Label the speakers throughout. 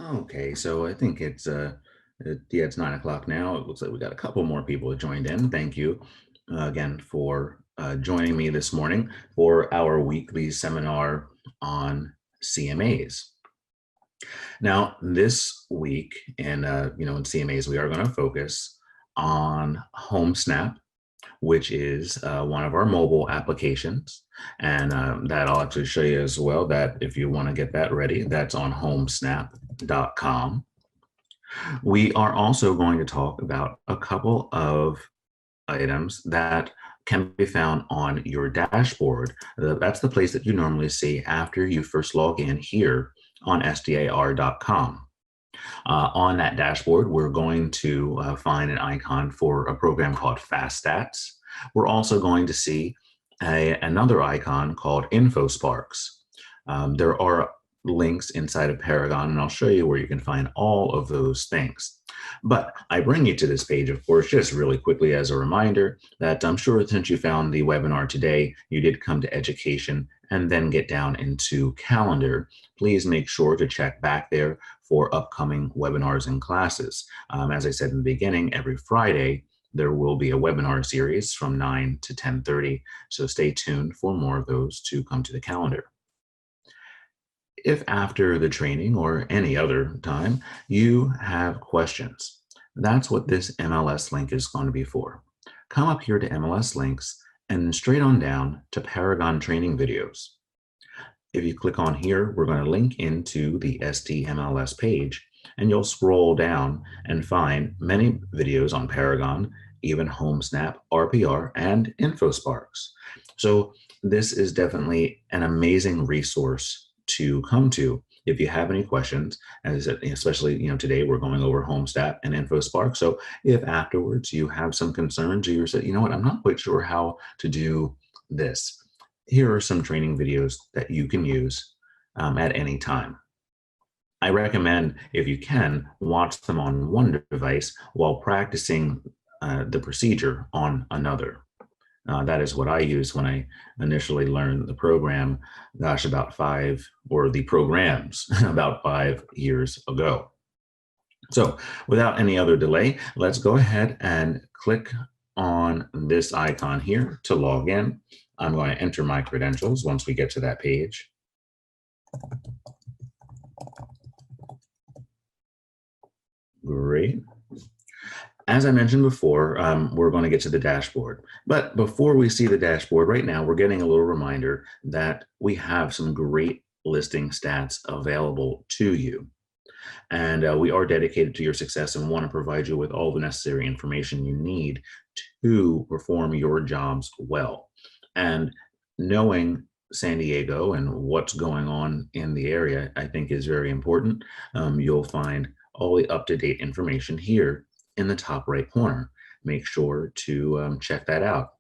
Speaker 1: Okay, so I think yeah, it's 9 o'clock now. It looks like we got a couple more people that joined in. Thank you again for joining me this morning for our weekly seminar on CMAs. Now, this week in CMAs, we are going to focus on HomeSnap, which is one of our mobile applications. And that I'll actually show you as well, that if you want to get that ready, that's on homesnap.com. We are also going to talk about a couple of items that can be found on your dashboard. That's the place that you normally see after you first log in here on sdar.com. On that dashboard, we're going to find an icon for a program called FastStats. We're also going to see another icon called InfoSparks. There are links inside of Paragon, and I'll show you where you can find all of those things. But I bring you to this page, of course, just really quickly as a reminder that I'm sure since you found the webinar today, you did come to education and then get down into calendar. Please make sure to check back there for upcoming webinars and classes. As I said in the beginning, every Friday, there will be a webinar series from 9 to 10:30. So stay tuned for more of those to come to the calendar. If after the training or any other time you have questions, that's what this MLS link is going to be for. Come up here to MLS links and straight on down to Paragon training videos. If you click on here, we're going to link into the SDMLS page, and you'll scroll down and find many videos on Paragon, even HomeSnap, RPR, and InfoSparks. So this is definitely an amazing resource to come to if you have any questions. As I said, especially today we're going over HomeSnap and InfoSpark. So if afterwards you have some concerns or you're saying, you know what, I'm not quite sure how to do this, here are some training videos that you can use at any time. I recommend, if you can, watch them on one device while practicing the procedure on another. That is what I used when I initially learned the program, gosh, the programs about 5 years ago. So without any other delay, let's go ahead and click on this icon here to log in. I'm going to enter my credentials once we get to that page. Great. As I mentioned before, we're going to get to the dashboard. But before we see the dashboard, right now, we're getting a little reminder that we have some great listing stats available to you. And we are dedicated to your success and want to provide you with all the necessary information you need to perform your jobs well. And knowing San Diego and what's going on in the area, I think is very important. You'll find all the up-to-date information here in the top right corner. Make sure to check that out.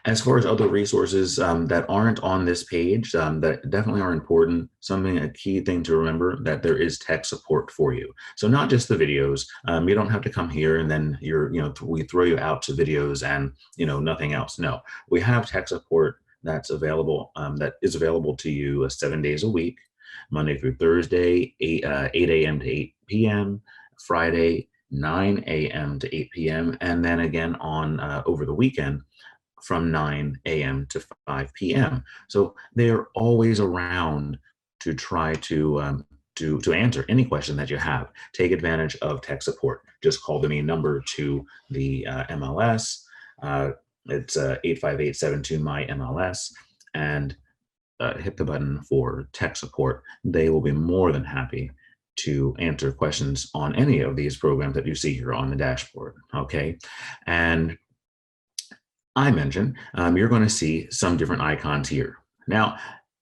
Speaker 1: As far as other resources that aren't on this page that definitely are important, a key thing to remember, that there is tech support for you. So not just the videos. You don't have to come here and then we throw you out to videos and nothing else. No, we have tech support that's available, that is available to you 7 days a week, Monday through Thursday, 8 a.m. to 8 p.m., Friday, 9 a.m. to 8 p.m., and then again on over the weekend, from 9 a.m. to 5 p.m. So they're always around to try to answer any question that you have. Take advantage of tech support. Just call the main number to the MLS. It's 858-72-MY-MLS, and hit the button for tech support. They will be more than happy to answer questions on any of these programs that you see here on the dashboard. Okay, and I mentioned, you're going to see some different icons here. Now,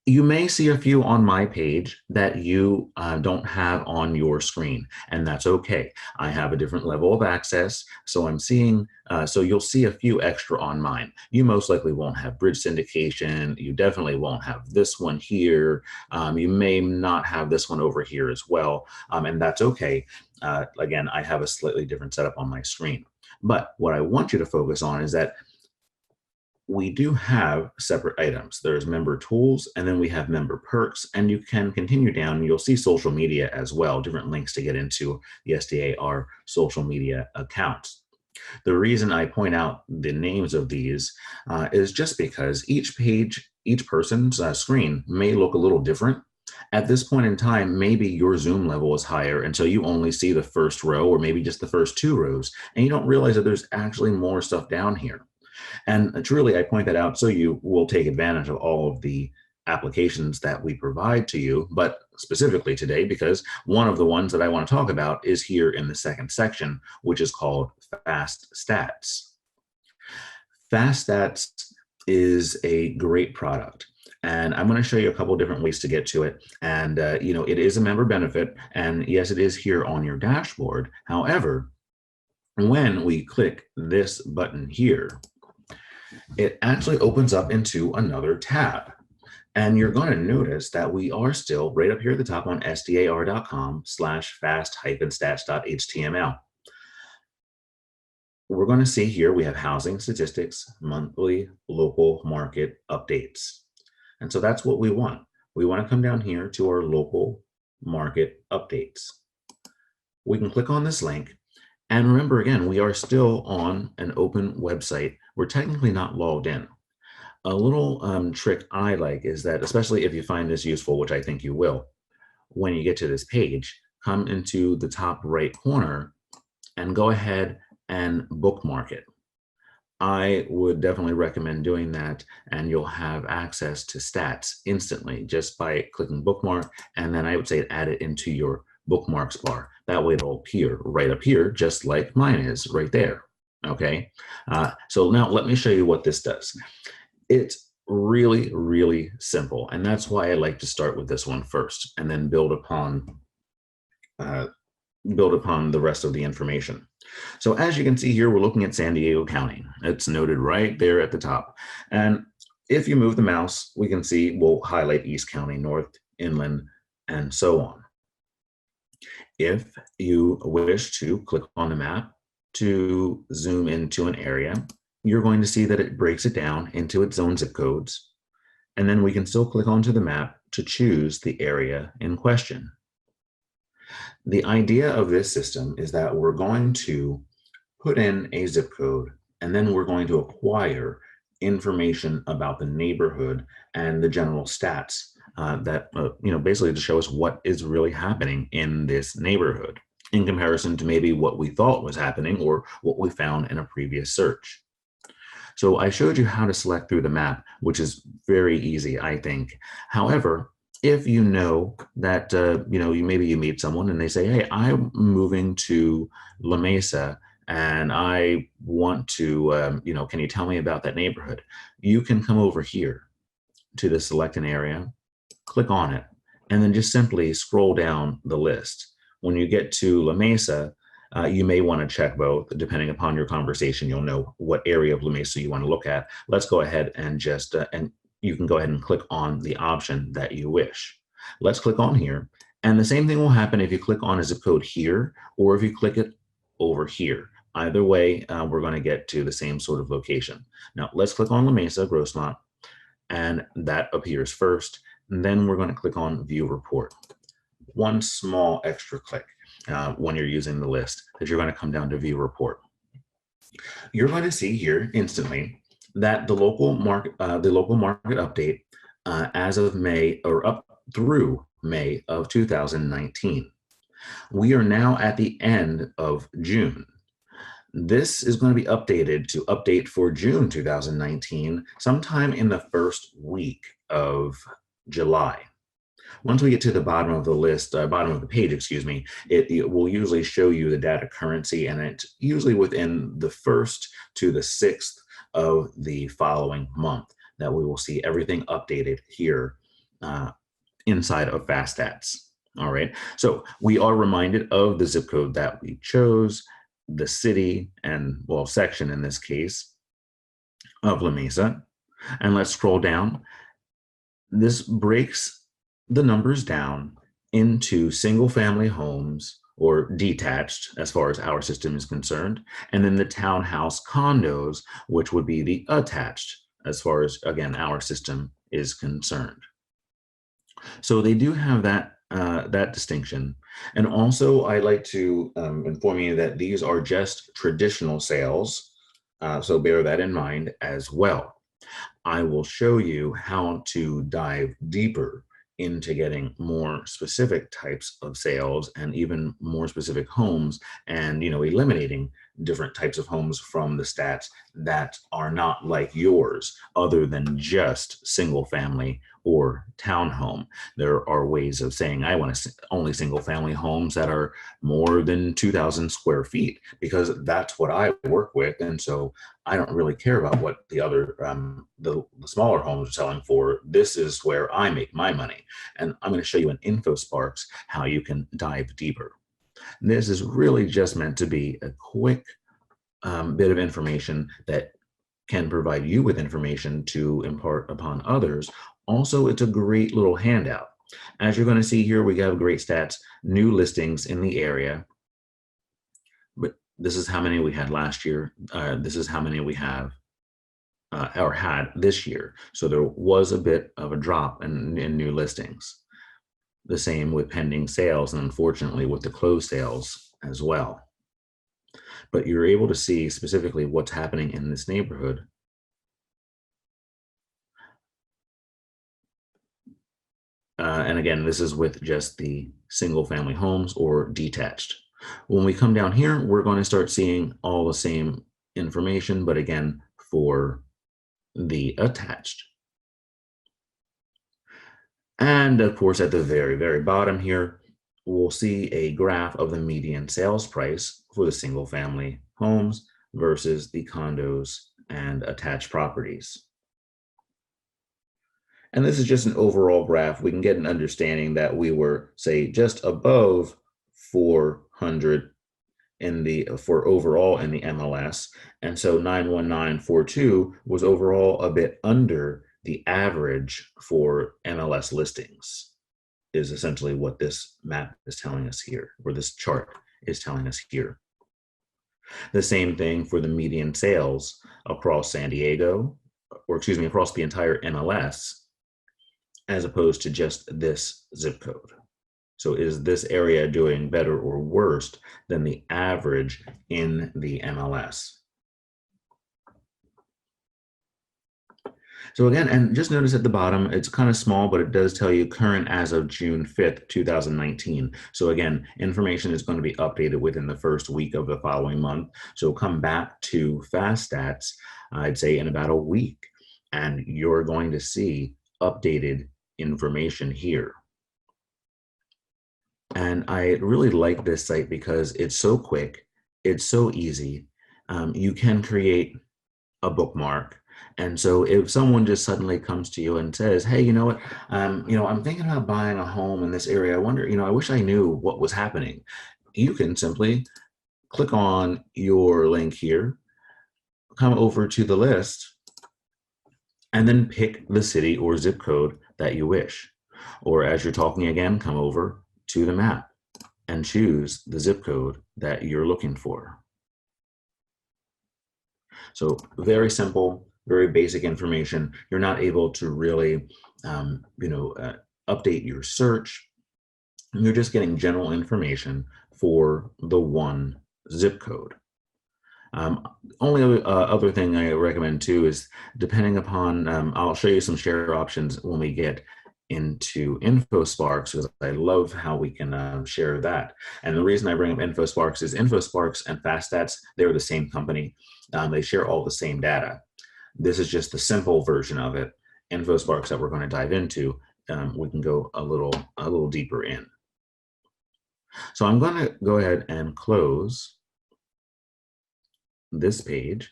Speaker 1: you may see a few on my page that you don't have on your screen, and that's okay. I have a different level of access, so so you'll see a few extra on mine. You most likely won't have bridge syndication. You definitely won't have this one here. You may not have this one over here as well, and that's okay. Again, I have a slightly different setup on my screen. But what I want you to focus on is that we do have separate items. There's member tools, and then we have member perks, and you can continue down and you'll see social media as well, different links to get into the SDAR social media accounts. The reason I point out the names of these is just because each page, each person's screen may look a little different. At this point in time, maybe your Zoom level is higher, and so you only see the first row or maybe just the first two rows, and you don't realize that there's actually more stuff down here. And truly, I point that out so you will take advantage of all of the applications that we provide to you, but specifically today, because one of the ones that I want to talk about is here in the second section, which is called Fast Stats. Fast Stats is a great product. And I'm going to show you a couple of different ways to get to it. And, it is a member benefit. And yes, it is here on your dashboard. However, when we click this button here, it actually opens up into another tab. And you're going to notice that we are still right up here at the top on sdar.com/fast-stats.html. We're going to see here we have housing statistics, monthly local market updates. And so that's what we want. We want to come down here to our local market updates. We can click on this link. And remember, again, we are still on an open website. We're technically not logged in. A little trick I like is that, especially if you find this useful, which I think you will, when you get to this page, come into the top right corner and go ahead and bookmark it. I would definitely recommend doing that, and you'll have access to stats instantly just by clicking bookmark, and then I would say add it into your bookmarks bar. That way it'll appear right up here, just like mine is right there. Okay, so now let me show you what this does. It's really, really simple, and that's why I like to start with this one first, and then build upon the rest of the information. So as you can see here, we're looking at San Diego County. It's noted right there at the top. And if you move the mouse, we can see we'll highlight East County, North, Inland, and so on. If you wish to click on the map to zoom into an area, you're going to see that it breaks it down into its own zip codes. And then we can still click onto the map to choose the area in question. The idea of this system is that we're going to put in a zip code, and then we're going to acquire information about the neighborhood and the general stats basically to show us what is really happening in this neighborhood in comparison to maybe what we thought was happening or what we found in a previous search. So I showed you how to select through the map, which is very easy, I think. However, if you know that, maybe you meet someone and they say, hey, I'm moving to La Mesa and I want to, can you tell me about that neighborhood? You can come over here to the select an area, click on it, and then just simply scroll down the list. When you get to La Mesa, you may want to check both. Depending upon your conversation, you'll know what area of La Mesa you want to look at. Let's go ahead and just, and you can go ahead and click on the option that you wish. Let's click on here. And the same thing will happen if you click on a zip code here, or if you click it over here. Either way, we're going to get to the same sort of location. Now let's click on La Mesa, Grossmont, and that appears first. And then we're going to click on View Report. One small extra click when you're using the list, that you're going to come down to View Report. You're going to see here instantly that the local market update as of May, or up through May of 2019. We are now at the end of June. This is going to be updated to update for June 2019 sometime in the first week of July. Once we get to the bottom of the list, bottom of the page, it will usually show you the data currency, and it's usually within the 1st to the 6th of the following month that we will see everything updated here inside of Fast Stats. All right, so we are reminded of the zip code that we chose, the city and, well, section in this case of La Mesa. And let's scroll down. This breaks the numbers down into single family homes, or detached as far as our system is concerned, and then the townhouse condos, which would be the attached as far as, again, our system is concerned. So they do have that distinction. And also, I'd like to inform you that these are just traditional sales. So bear that in mind as well. I will show you how to dive deeper into getting more specific types of sales and even more specific homes, and eliminating different types of homes from the stats that are not like yours, other than just single family or townhome. There are ways of saying I want only single family homes that are more than 2,000 square feet, because that's what I work with. And so I don't really care about what the other the smaller homes are selling for. This is where I make my money. And I'm going to show you in InfoSparks how you can dive deeper. This is really just meant to be a quick bit of information that can provide you with information to impart upon others. Also, it's a great little handout. As you're going to see here, we have great stats, new listings in the area. But this is how many we had last year. This is how many we have or had this year. So there was a bit of a drop in new listings. The same with pending sales, and unfortunately with the closed sales as well. But you're able to see specifically what's happening in this neighborhood. And again, this is with just the single family homes or detached. When we come down here, we're going to start seeing all the same information, but again, for the attached. And of course, at the very, very bottom here, we'll see a graph of the median sales price for the single family homes versus the condos and attached properties. And this is just an overall graph. We can get an understanding that we were, say, just above 400 for overall in the MLS. And so 91942 was overall a bit under the average for MLS listings, is essentially what this map is telling us here, or this chart is telling us here. The same thing for the median sales across San Diego, or excuse me, across the entire MLS, as opposed to just this zip code. So is this area doing better or worse than the average in the MLS? So again, and just notice at the bottom, it's kind of small, but it does tell you current as of June 5th, 2019. So again, information is going to be updated within the first week of the following month. So come back to Fast Stats, I'd say in about a week, and you're going to see updated information here. And I really like this site because it's so quick, it's so easy. You can create a bookmark. And so if someone just suddenly comes to you and says, hey, you know what, I'm thinking about buying a home in this area. I wonder, I wish I knew what was happening. You can simply click on your link here, come over to the list, and then pick the city or zip code that you wish. Or as you're talking again, come over to the map and choose the zip code that you're looking for. So very simple, very basic information. You're not able to really, update your search. You're just getting general information for the one zip code. Only other thing I recommend too is, depending upon, I'll show you some share options when we get into InfoSparks, because I love how we can share that. And the reason I bring up InfoSparks is InfoSparks and FastStats, they're the same company. They share all the same data. This is just the simple version of it. InfoSparks that we're going to dive into, we can go a little deeper in. So I'm going to go ahead and close this page,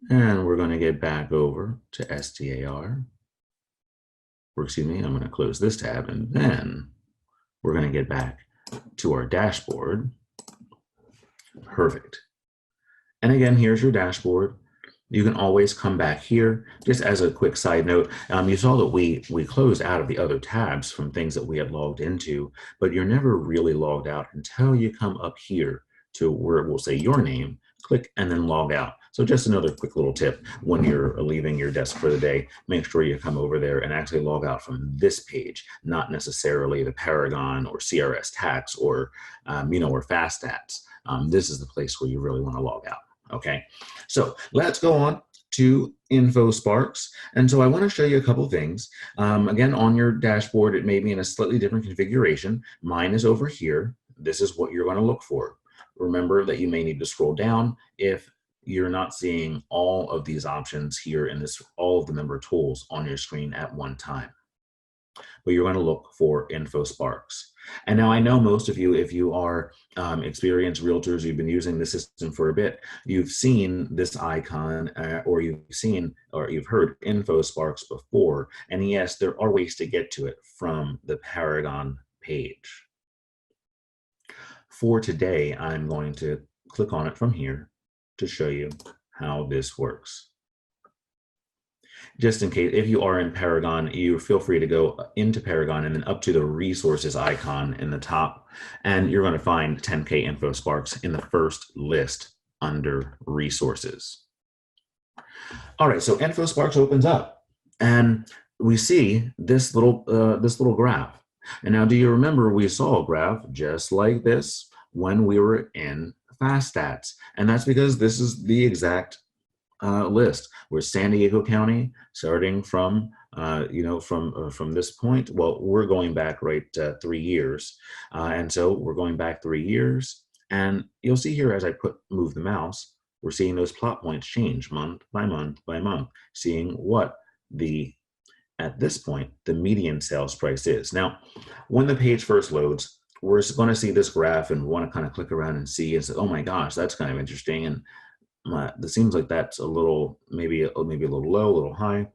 Speaker 1: and we're going to get back over to STAR. Or excuse me, I'm going to close this tab, and then we're going to get back to our dashboard. Perfect. And again, here's your dashboard. You can always come back here. Just as a quick side note, you saw that we closed out of the other tabs from things that we had logged into, but you're never really logged out until you come up here to where it will say your name, click, and then log out. So just another quick little tip: when you're leaving your desk for the day, make sure you come over there and actually log out from this page, not necessarily the Paragon or CRS Tax or, or Fast Stats. This is the place where you really want to log out. Okay, so let's go on to InfoSparks. And so I want to show you a couple of things. Again, on your dashboard, it may be in a slightly different configuration. Mine is over here. This is what you're going to look for. Remember that you may need to scroll down if you're not seeing all of these options here in this, all of the member tools on your screen at one time. But you're going to look for InfoSparks. And now I know most of you, if you are experienced realtors, you've been using the system for a bit, you've seen this icon or you've heard InfoSparks before. And yes, there are ways to get to it from the Paragon page. For today, I'm going to click on it from here to show you how this works. Just in case, if you are in Paragon, you feel free to go into Paragon and then up to the resources icon in the top, and you're going to find 10K InfoSparks in the first list under resources. All right, so InfoSparks opens up, and we see this little graph. And now, do you remember we saw a graph just like this when we were in Fast Stats? And that's because this is the exact list where San Diego County, starting from from this point. Well, we're going back 3 years, and so we're going back 3 years, and you'll see here as I move the mouse, we're seeing those plot points change month by month by month, seeing what at this point the median sales price is. Now, when the page first loads, we're going to see this graph and want to kind of click around and see and say, oh my gosh, that's kind of interesting. And it seems like that's a little, maybe a little low, a little high.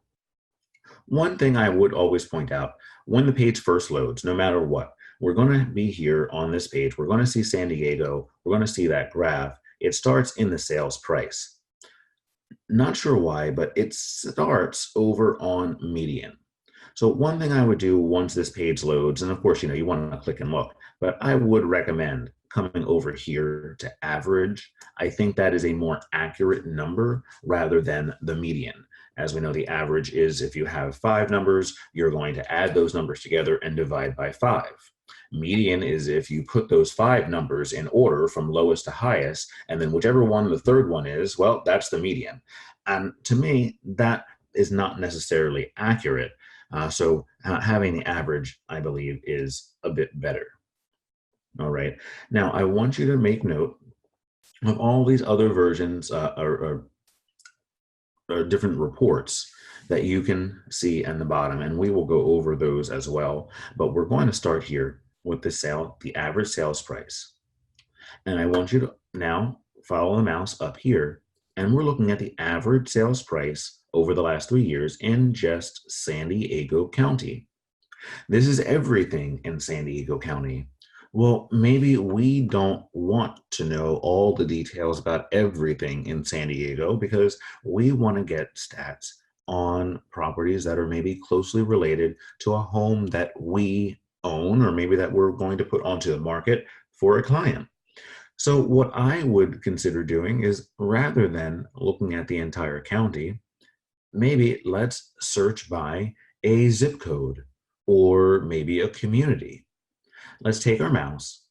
Speaker 1: One thing I would always point out, when the page first loads, no matter what, we're going to be here on this page. We're going to see San Diego. We're going to see that graph. It starts in the sales price. Not sure why, but it starts over on median. So one thing I would do once this page loads, and of course, you want to click and look, but I would recommend coming over here to average. I think that is a more accurate number rather than the median. As we know, the average is if you have 5 numbers, you're going to add those numbers together and divide by 5. Median is if you put those 5 numbers in order from lowest to highest, and then whichever one the third one is, well, that's the median. And to me, that is not necessarily accurate. So having the average, I believe, is a bit better. All right. Now, I want you to make note of all these other versions or different reports that you can see at the bottom, and we will go over those as well. But we're going to start here with the average sales price. And I want you to now follow the mouse up here, and we're looking at the average sales price over the last 3 years in just San Diego County. This is everything in San Diego County. Well, maybe we don't want to know all the details about everything in San Diego because we want to get stats on properties that are maybe closely related to a home that we own or maybe that we're going to put onto the market for a client. So what I would consider doing is, rather than looking at the entire county, maybe let's search by a zip code or maybe a community. Let's take our mouse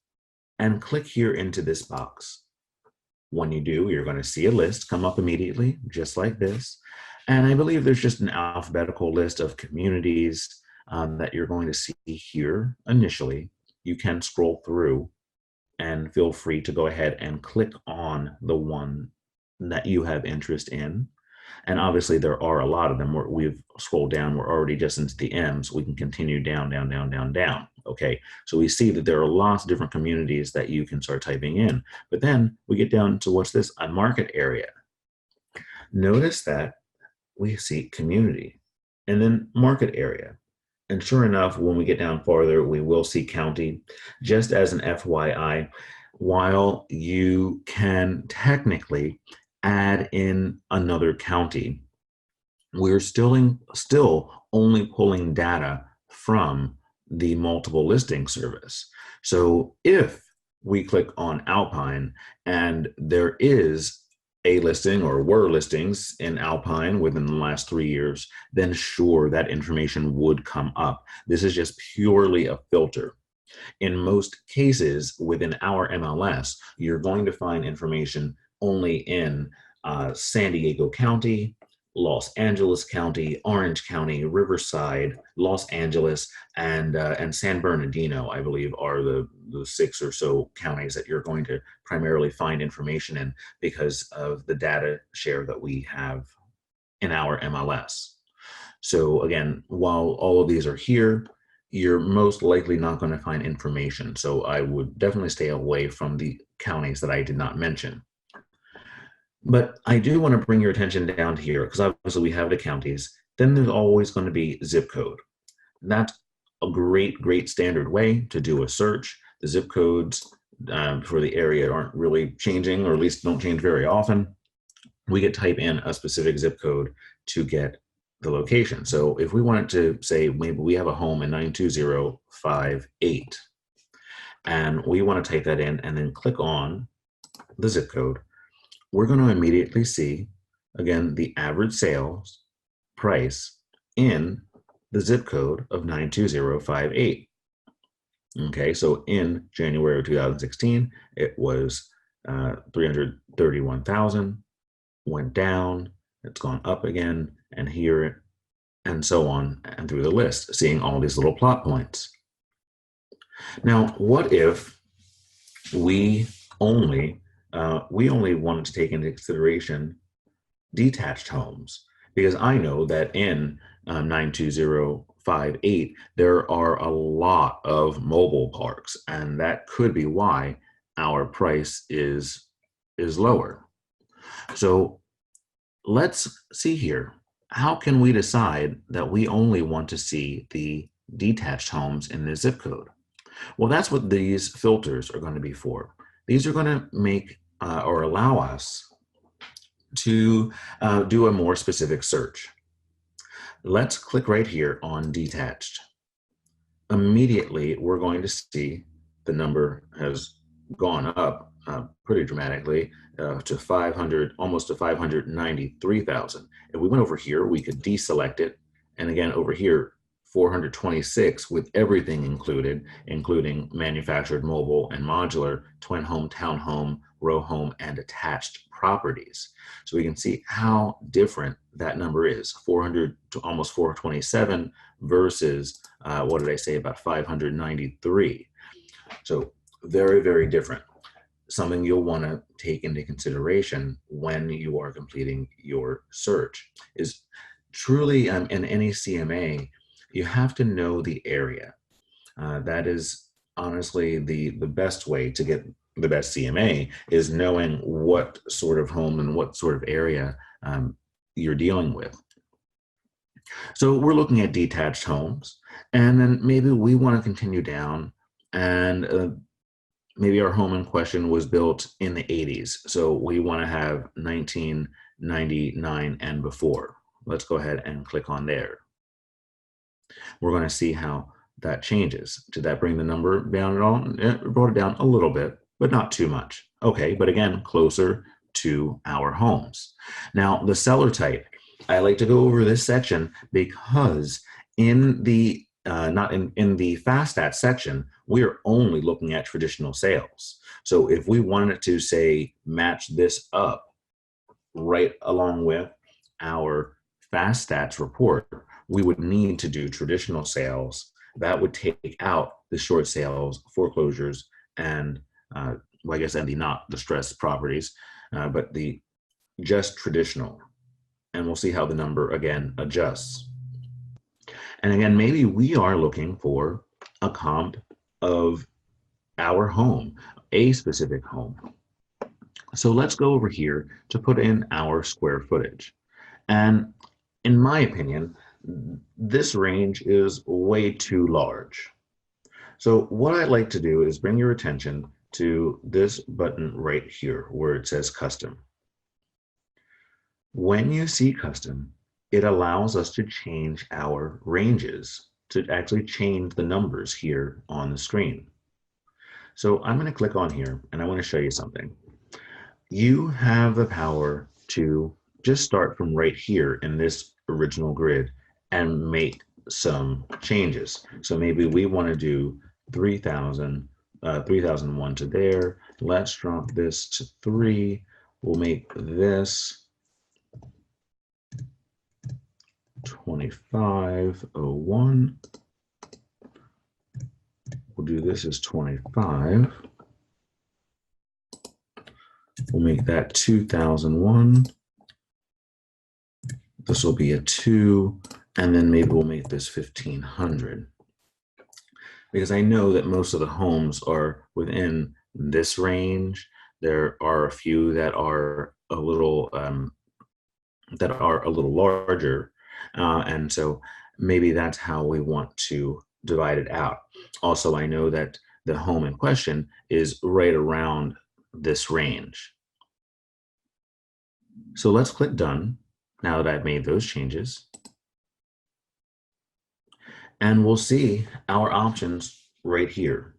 Speaker 1: and click here into this box. When you do, you're going to see a list come up immediately, just like this. And I believe there's just an alphabetical list of communities that you're going to see here initially. You can scroll through and feel free to go ahead and click on the one that you have interest in. And obviously there are a lot of them. We've scrolled down, we're already just into the M's. We can continue down, down, down, down, down. Okay, so we see that there are lots of different communities that you can start typing in. But then we get down to what's this? A market area. Notice that we see community and then market area. And sure enough, when we get down farther, we will see county. Just as an FYI, while you can technically add in another county, we're still only pulling data from the multiple listing service. So if we click on Alpine and there is a listing or were listings in Alpine within the last 3 years, then sure, that information would come up. This is just purely a filter. In most cases within our MLS, you're going to find information only in San Diego County, Los Angeles County, Orange County, Riverside, Los Angeles, and San Bernardino, I believe, are the 6 or so counties that you're going to primarily find information in because of the data share that we have in our MLS. So again, while all of these are here, you're most likely not going to find information. So I would definitely stay away from the counties that I did not mention. But I do want to bring your attention down to here because obviously we have the counties. Then there's always going to be zip code. That's a great standard way to do a search. The zip codes for the area aren't really changing, or at least don't change very often. We could type in a specific zip code to get the location. So if we wanted to say maybe we have a home in 92058 and we want to type that in and then click on the zip code, we're going to immediately see, again, the average sales price in the zip code of 92058. Okay, so in January of 2016, it was 331,000, went down, it's gone up again, and here, and so on, and through the list, seeing all these little plot points. Now, what if we only wanted to take into consideration detached homes? Because I know that in 92058, there are a lot of mobile parks, and that could be why our price is lower. So let's see here. How can we decide that we only want to see the detached homes in the zip code? Well, that's what these filters are going to be for. These are going to make or allow us to do a more specific search. Let's click right here on detached. Immediately, we're going to see the number has gone up pretty dramatically to 500, almost to 593,000. If we went over here, we could deselect it. And again, over here, 426 with everything included, including manufactured, mobile, and modular, twin home, townhome, row home, and attached properties. So we can see how different that number is, 400 to almost 427 versus, what did I say, about 593. So very different. Something you'll want to take into consideration when you are completing your search is truly in any CMA, you have to know the area. That is honestly the best way to get the best CMA, is knowing what sort of home and what sort of area you're dealing with. So we're looking at detached homes, and then maybe we want to continue down, and maybe our home in question was built in the 80s. So we want to have 1999 and before. Let's go ahead and click on there. We're going to see how that changes. Did that bring the number down at all? It brought it down a little bit, but not too much. Okay, but again, closer to our homes. Now, the seller type. I like to go over this section because in the not in the fast stats section, we are only looking at traditional sales. So if we wanted to say match this up right along with our fast stats report, we would need to do traditional sales. That would take out the short sales, foreclosures, and well, I guess, and the not distressed properties, but the just traditional. And we'll see how the number again adjusts. And again, maybe we are looking for a comp of our home, a specific home. So let's go over here to put in our square footage. And in my opinion, this range is way too large. So what I'd like to do is bring your attention to this button right here where it says custom. When you see custom, it allows us to change our ranges, to actually change the numbers here on the screen. So I'm going to click on here and I want to show you something. you have the power to just start from right here in this original grid and make some changes. So maybe we want to do 3,000, 3001 to there. Let's drop this to 3. We'll make this 2501. We'll do this as 25. We'll make that 2001. This will be a 2, and then maybe we'll make this 1500. Because I know that most of the homes are within this range. There are a few that are a little larger, and so maybe that's how we want to divide it out. Also, I know that the home in question is right around this range. So let's click done now that I've made those changes. And we'll see our options right here.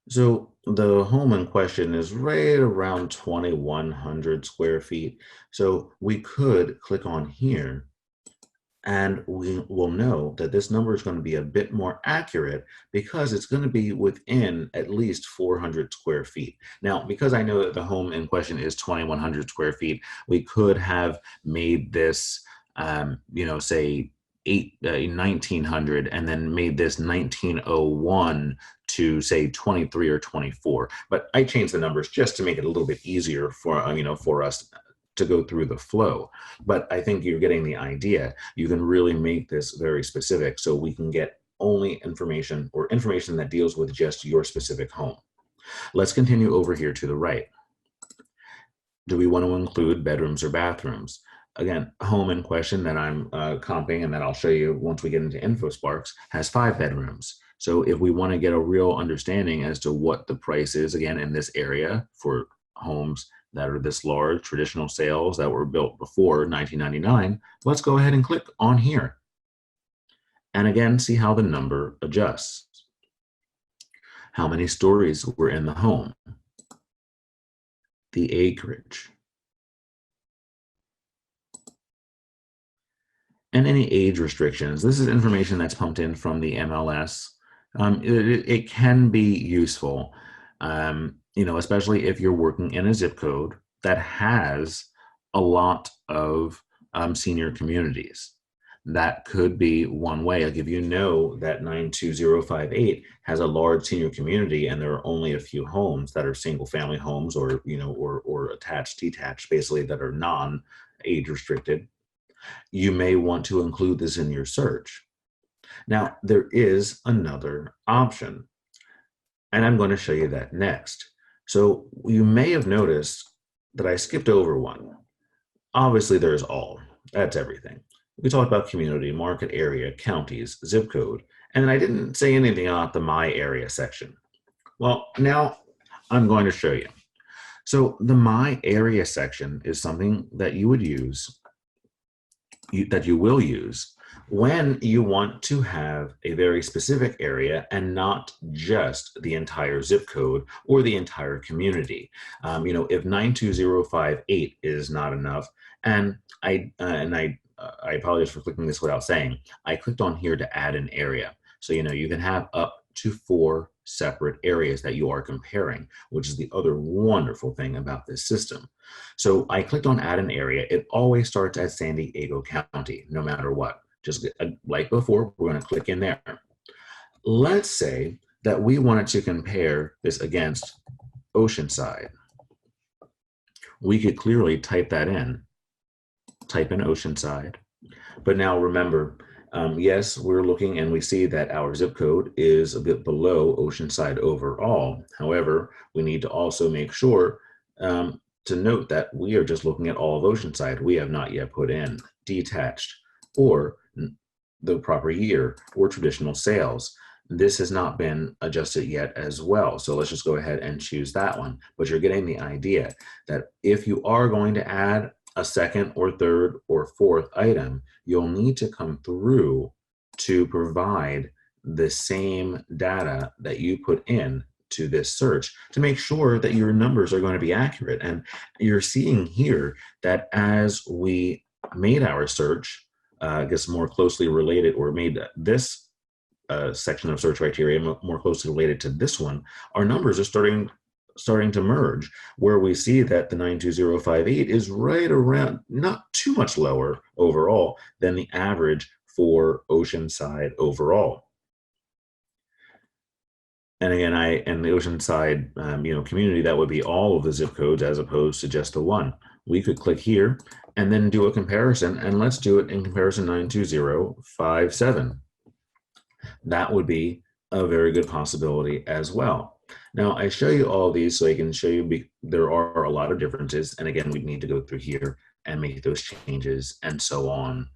Speaker 1: So the home in question is right around 2,100 square feet. So we could click on here and we will know that this number is going to be a bit more accurate because it's going to be within at least 400 square feet. Now, because I know that the home in question is 2,100 square feet, we could have made this, say 1900 and then made this 1901 to say 23 or 24. But I changed the numbers just to make it a little bit easier for us to go through the flow. But I think you're getting the idea. You can really make this very specific so we can get only information or information that deals with just your specific home. Let's continue over here to the right. Do we want to include bedrooms or bathrooms? Again, home in question that I'm comping and that I'll show you once we get into InfoSparks has 5 bedrooms. So if we want to get a real understanding as to what the price is, again, in this area for homes that are this large, traditional sales that were built before 1999, let's go ahead and click on here. And again, see how the number adjusts. How many stories were in the home? The acreage. And any age restrictions. This is information that's pumped in from the MLS. It can be useful. Especially if you're working in a zip code that has a lot of senior communities. That could be one way. Like if you know that 92058 has a large senior community and there are only a few homes that are single family homes or attached, detached, basically that are non-age restricted, you may want to include this in your search. Now, there is another option, and I'm going to show you that next. So you may have noticed that I skipped over one. Obviously, there's all. That's everything. We talked about community, market area, counties, zip code, and I didn't say anything about the My Area section. Well, now I'm going to show you. So the My Area section is something that you would use, that you will use when you want to have a very specific area and not just the entire zip code or the entire community. If 92058 is not enough, and I apologize for clicking this without saying, I clicked on here to add an area. So, you can have up to 4 separate areas that you are comparing, which is the other wonderful thing about this system. So I clicked on add an area. It always starts at San Diego County, no matter what. Just like before, we're going to click in there. Let's say that we wanted to compare this against Oceanside. We could clearly type that in. Type in Oceanside. But now remember, yes, we're looking and we see that our zip code is a bit below Oceanside overall. However, we need to also make sure to note that we are just looking at all of Oceanside. We have not yet put in detached or the proper year or traditional sales. This has not been adjusted yet as well. So let's just go ahead and choose that one. But you're getting the idea that if you are going to add a second or third or fourth item, you'll need to come through to provide the same data that you put in to this search to make sure that your numbers are going to be accurate. And you're seeing here that as we made our search, I guess more closely related, or made this section of search criteria more closely related to this one, our numbers are starting to merge, where we see that the 92058 is right around, not too much lower overall than the average for Oceanside overall. And again, in the Oceanside community, that would be all of the zip codes as opposed to just the one. We could click here and then do a comparison, and let's do it in comparison 92057. That would be a very good possibility as well. Now, I show you all these so I can show you there are a lot of differences. And again, we need to go through here and make those changes and so on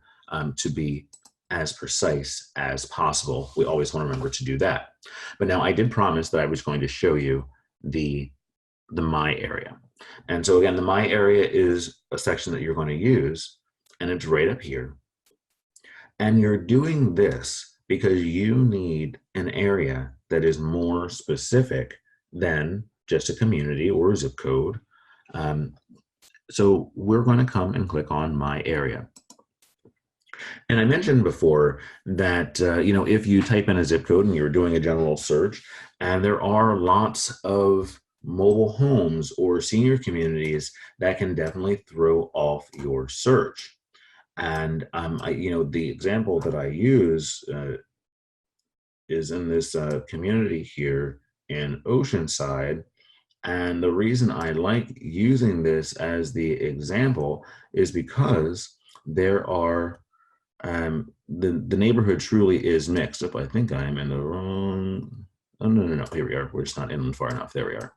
Speaker 1: to be as precise as possible. We always want to remember to do that. But now I did promise that I was going to show you the My Area. And so again, the My Area is a section that you're going to use, and it's right up here. And you're doing this because you need an area that is more specific than just a community or a zip code. So we're going to come and click on My Area. And I mentioned before that, if you type in a zip code and you're doing a general search, and there are lots of mobile homes or senior communities that can definitely throw off your search. And the example that I use is in this community here in Oceanside. And the reason I like using this as the example is because there are the neighborhood truly is mixed. If I think I'm in the wrong, oh no, here we are. We're just not inland far enough. There we are.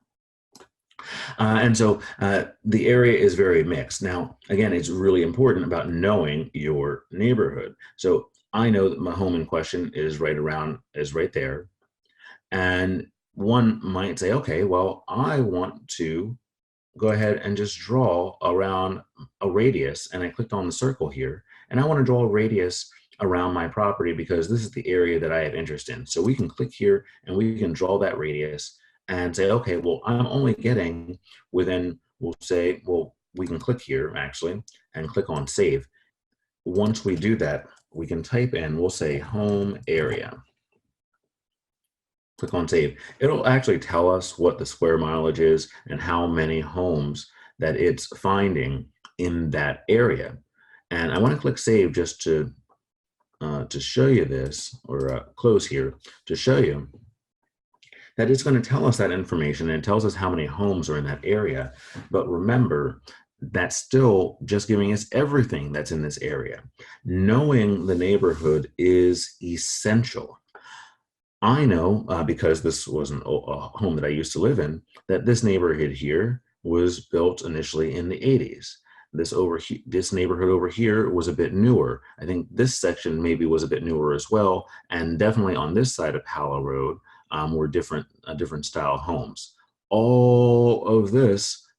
Speaker 1: And so the area is very mixed. Now, again, it's really important about knowing your neighborhood. So I know that my home in question is right there. And one might say, okay, well, I want to go ahead and just draw around a radius. And I clicked on the circle here, and I want to draw a radius around my property because this is the area that I have interest in. So we can click here and we can draw that radius and say, okay, well, I'm only getting within, we can click here actually and click on save. Once we do that, we can type in, we'll say home area. Click on save. It'll actually tell us what the square mileage is and how many homes that it's finding in that area. And I want to click save just to show you this, or close here to show you that it's going to tell us that information, and it tells us how many homes are in that area. But remember, that's still just giving us everything that's in this area. Knowing the neighborhood is essential. I know, because this wasn't a home that I used to live in, that this neighborhood here was built initially in the 80s. This neighborhood over here was a bit newer. I think this section maybe was a bit newer as well, and definitely on this side of Pala Road were different style homes. All of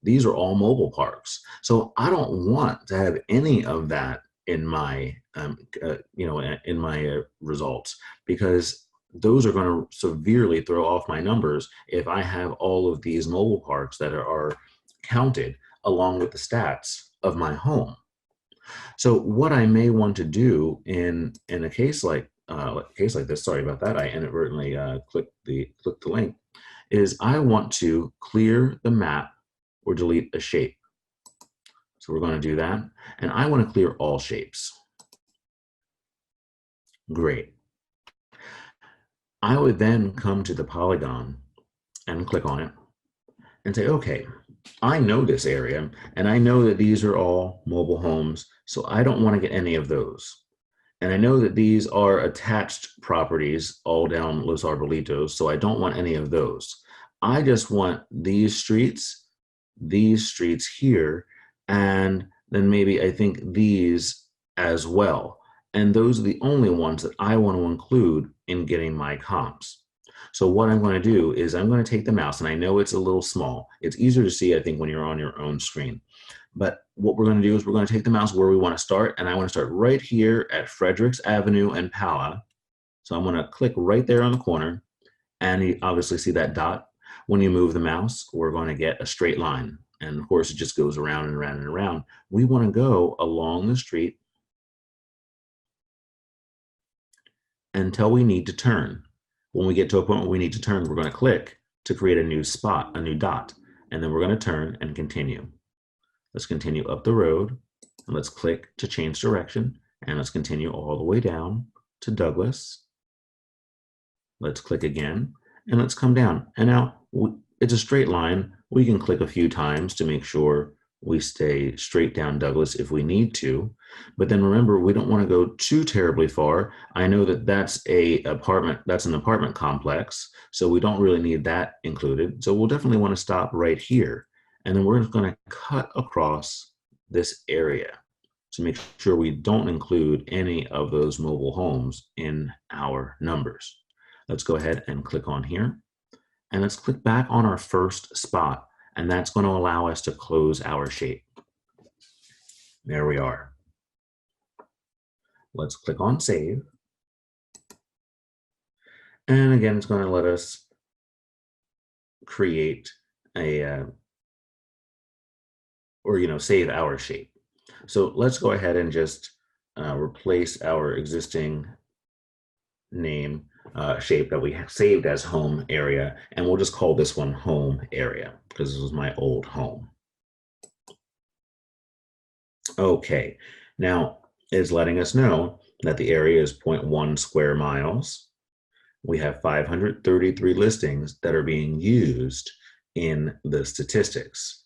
Speaker 1: these are all mobile parks. So I don't want to have any of that in my results, because those are going to severely throw off my numbers if I have all of these mobile parks that are counted along with the stats of my home. So what I may want to do in a case like this, sorry about that, I inadvertently clicked the link, is I want to clear the map or delete a shape. So we're going to do that, and I want to clear all shapes. Great. I would then come to the polygon and click on it and say, okay, I know this area, and I know that these are all mobile homes, so I don't want to get any of those. And I know that these are attached properties all down Los Arbolitos, so I don't want any of those. I just want these streets here, and then maybe I think these as well. And those are the only ones that I want to include in getting my comps. So what I'm going to do is I'm going to take the mouse, and I know it's a little small. It's easier to see, I think, when you're on your own screen. But what we're going to do is we're going to take the mouse where we want to start, and I want to start right here at Fredericks Avenue and Pala. So I'm going to click right there on the corner, and you obviously see that dot. When you move the mouse, we're going to get a straight line. And of course, it just goes around and around and around. We want to go along the street until we need to turn. When we get to a point where we need to turn, we're going to click to create a new spot, a new dot, and then we're going to turn and continue. Let's continue up the road, and let's click to change direction, and let's continue all the way down to Douglas. Let's click again, and let's come down. And now it's a straight line. We can click a few times to make sure we stay straight down Douglas if we need to. But then remember, we don't want to go too terribly far. I know that that's an apartment complex, so we don't really need that included. So we'll definitely want to stop right here. And then we're going to cut across this area to make sure we don't include any of those mobile homes in our numbers. Let's go ahead and click on here. And let's click back on our first spot. And that's going to allow us to close our shape. There we are. Let's click on save. And again, it's going to let us create a, save our shape. So let's go ahead and just replace our existing name shape that we have saved as home area, and we'll just call this one home area because this was my old home. Okay, now it's letting us know that the area is 0.1 square miles. We have 533 listings that are being used in the statistics.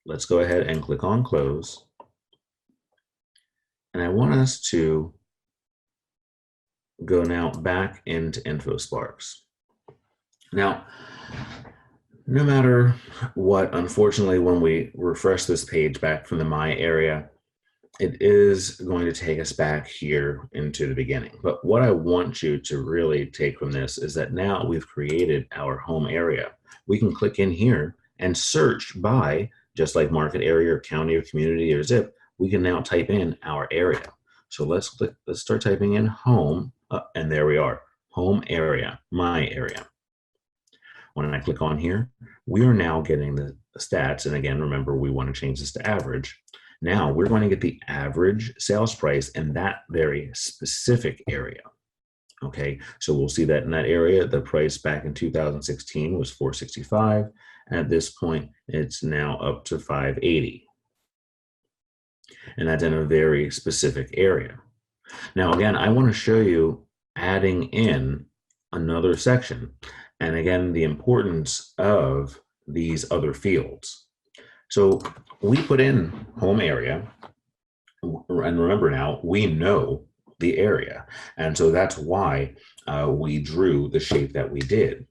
Speaker 1: Let's go ahead and click on close. And I want us to go now back into InfoSparks. Now, no matter what, unfortunately, when we refresh this page back from the My Area, it is going to take us back here into the beginning. But what I want you to really take from this is that now we've created our home area. We can click in here and search by, just like market area or county or community or zip, we can now type in our area. So let's start typing in home, and there we are, home area, my area. When I click on here, we are now getting the stats. And again, remember, we want to change this to average. Now we're going to get the average sales price in that very specific area. Okay, so we'll see that in that area, the price back in 2016 was $465. At this point, it's now up to $580. And that's in a very specific area. Now, again, I want to show you adding in another section. And again, the importance of these other fields. So we put in home area, and remember now, we know the area. And so that's why we drew the shape that we did.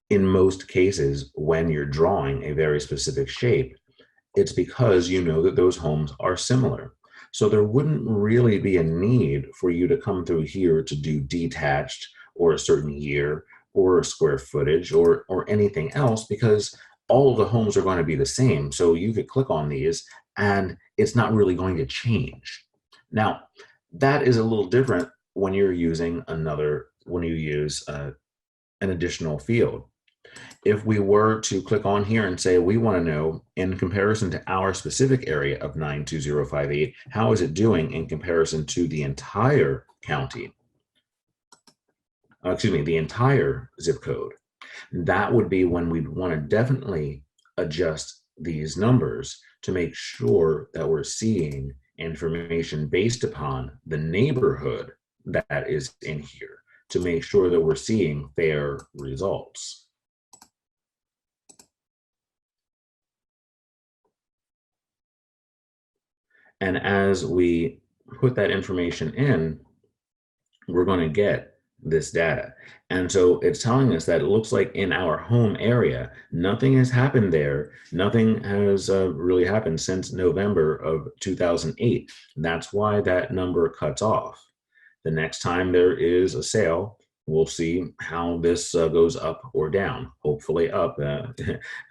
Speaker 1: In most cases, when you're drawing a very specific shape, it's because you know that those homes are similar. So there wouldn't really be a need for you to come through here to do detached or a certain year or square footage or anything else, because all of the homes are going to be the same. So you could click on these and it's not really going to change. Now, that is a little different when you're using when you use an additional field. If we were to click on here and say, we want to know in comparison to our specific area of 92058, how is it doing in comparison to the entire county? The entire zip code. That would be when we'd want to definitely adjust these numbers to make sure that we're seeing information based upon the neighborhood that is in here, to make sure that we're seeing fair results. And as we put that information in, we're going to get this data. And so it's telling us that it looks like in our home area, nothing has happened there. Nothing has really happened since November of 2008. That's why that number cuts off. The next time there is a sale, we'll see how this goes up or down. Hopefully up,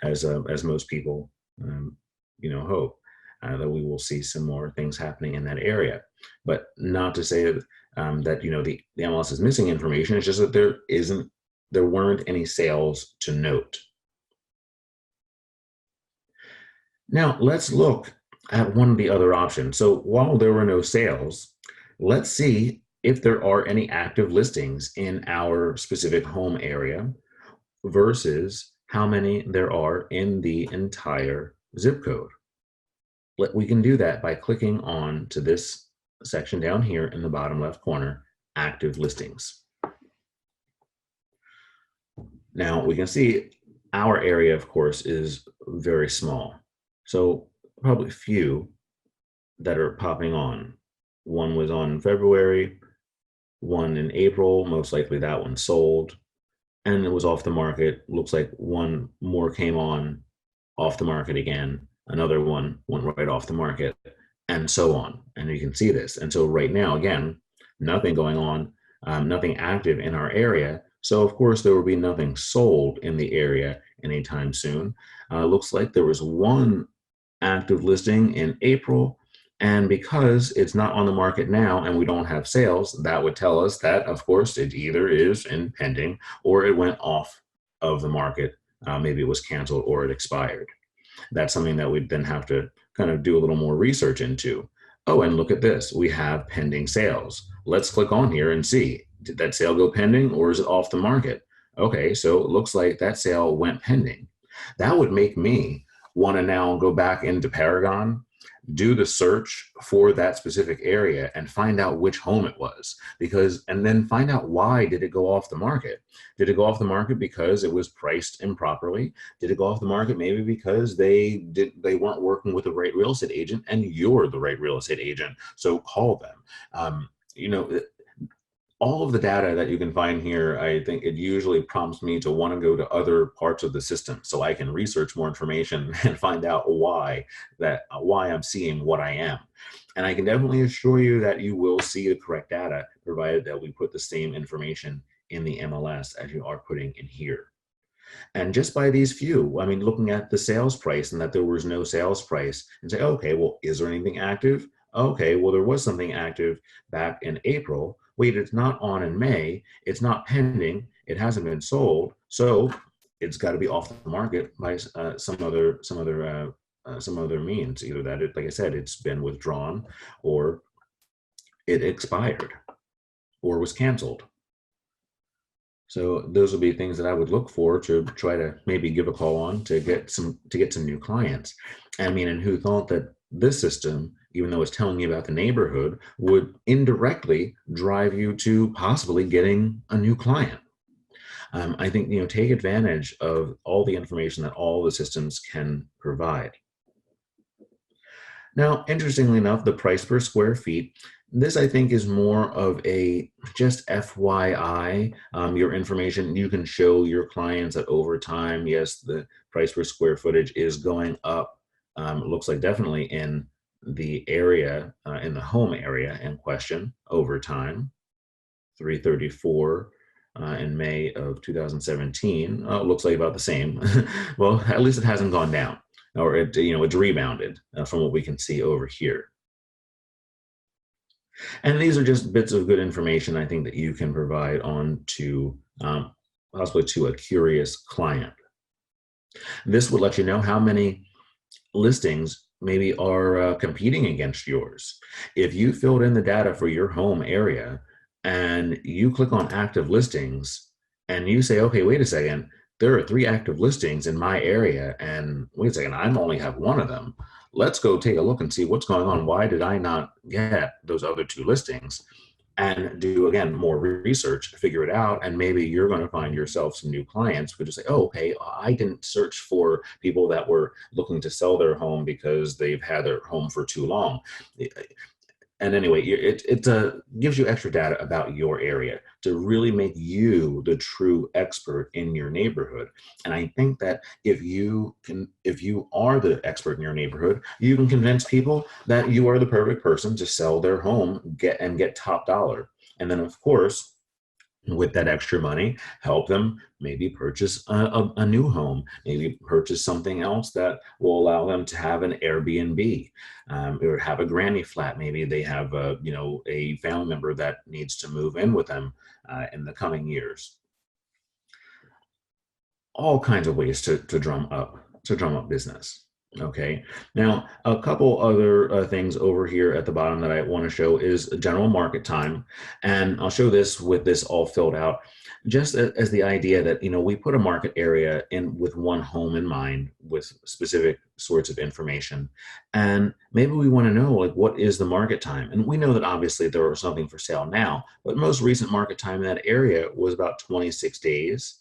Speaker 1: as most people hope. That we will see some more things happening in that area. But not to say that the MLS is missing information. It's just that there isn't there weren't any sales to note. Now let's look at one of the other options. So while there were no sales, let's see if there are any active listings in our specific home area versus how many there are in the entire zip code. We can do that by clicking on to this section down here in the bottom left corner, active listings. Now we can see our area, of course, is very small. So probably few that are popping on. One was on in February, one in April, most likely that one sold, and it was off the market. Looks like one more came on, off the market again, another one went right off the market, and so on. And you can see this. And so right now, again, nothing going on, nothing active in our area. So of course there will be nothing sold in the area anytime soon. Looks like there was one active listing in April, and because it's not on the market now and we don't have sales, that would tell us that, of course, it either is in pending or it went off of the market. Maybe it was canceled or it expired. That's something that we'd then have to kind of do a little more research into. Oh, and look at this. We have pending sales. Let's click on here and see, did that sale go pending or is it off the market? Okay, so it looks like that sale went pending. That would make me want to now go back into Paragon, do the search for that specific area and find out which home it was, and then find out why did it go off the market. Did it go off the market because it was priced improperly? Did it go off the market maybe because they weren't working with the right real estate agent and you're the right real estate agent, so call them. All of the data that you can find here, I think it usually prompts me to want to go to other parts of the system so I can research more information and find out why I'm seeing what I am. And I can definitely assure you that you will see the correct data, provided that we put the same information in the MLS as you are putting in here. And just by these few, I mean, looking at the sales price and that there was no sales price and say, okay, well, is there anything active? Okay, well, there was something active back in April. Wait, it's not on in May. It's not pending. It hasn't been sold. So it's got to be off the market by some other means. Either that, like I said, it's been withdrawn, or it expired, or was canceled. So those will be things that I would look for to try to maybe give a call on to get some new clients. I mean, and who thought that this system, even though it's telling you about the neighborhood, would indirectly drive you to possibly getting a new client. I think, take advantage of all the information that all the systems can provide. Now, interestingly enough, the price per square feet, this I think is more of a just FYI, your information. You can show your clients that over time, yes, the price per square footage is going up. It looks like definitely in the area, in the home area in question over time, 334 in May of 2017. It looks like about the same. Well, at least it hasn't gone down, or it's rebounded from what we can see over here. And these are just bits of good information I think that you can provide on to possibly to a curious client. This would let you know how many listings maybe are competing against yours. If you filled in the data for your home area and you click on active listings and you say, okay, wait a second, there are 3 active listings in my area, and wait a second, I only have 1 of them. Let's go take a look and see what's going on. Why did I not get those other 2 listings? And do, again, more research, figure it out, and maybe you're going to find yourself some new clients who just say, oh, okay, I didn't search for people that were looking to sell their home because they've had their home for too long. And anyway, it gives you extra data about your area to really make you the true expert in your neighborhood. And I think that if you are the expert in your neighborhood, you can convince people that you are the perfect person to sell their home, get top dollar. And then, of course, with that extra money, help them maybe purchase a new home, maybe purchase something else that will allow them to have an Airbnb, or have a granny flat. Maybe they have a family member that needs to move in with them in the coming years. all kinds of ways to drum up business. Okay. Now, a couple other things over here at the bottom that I want to show is general market time, and I'll show this with this all filled out, just as the idea that we put a market area in with one home in mind, with specific sorts of information, and maybe we want to know like what is the market time, and we know that obviously there was something for sale now, but most recent market time in that area was about 26 days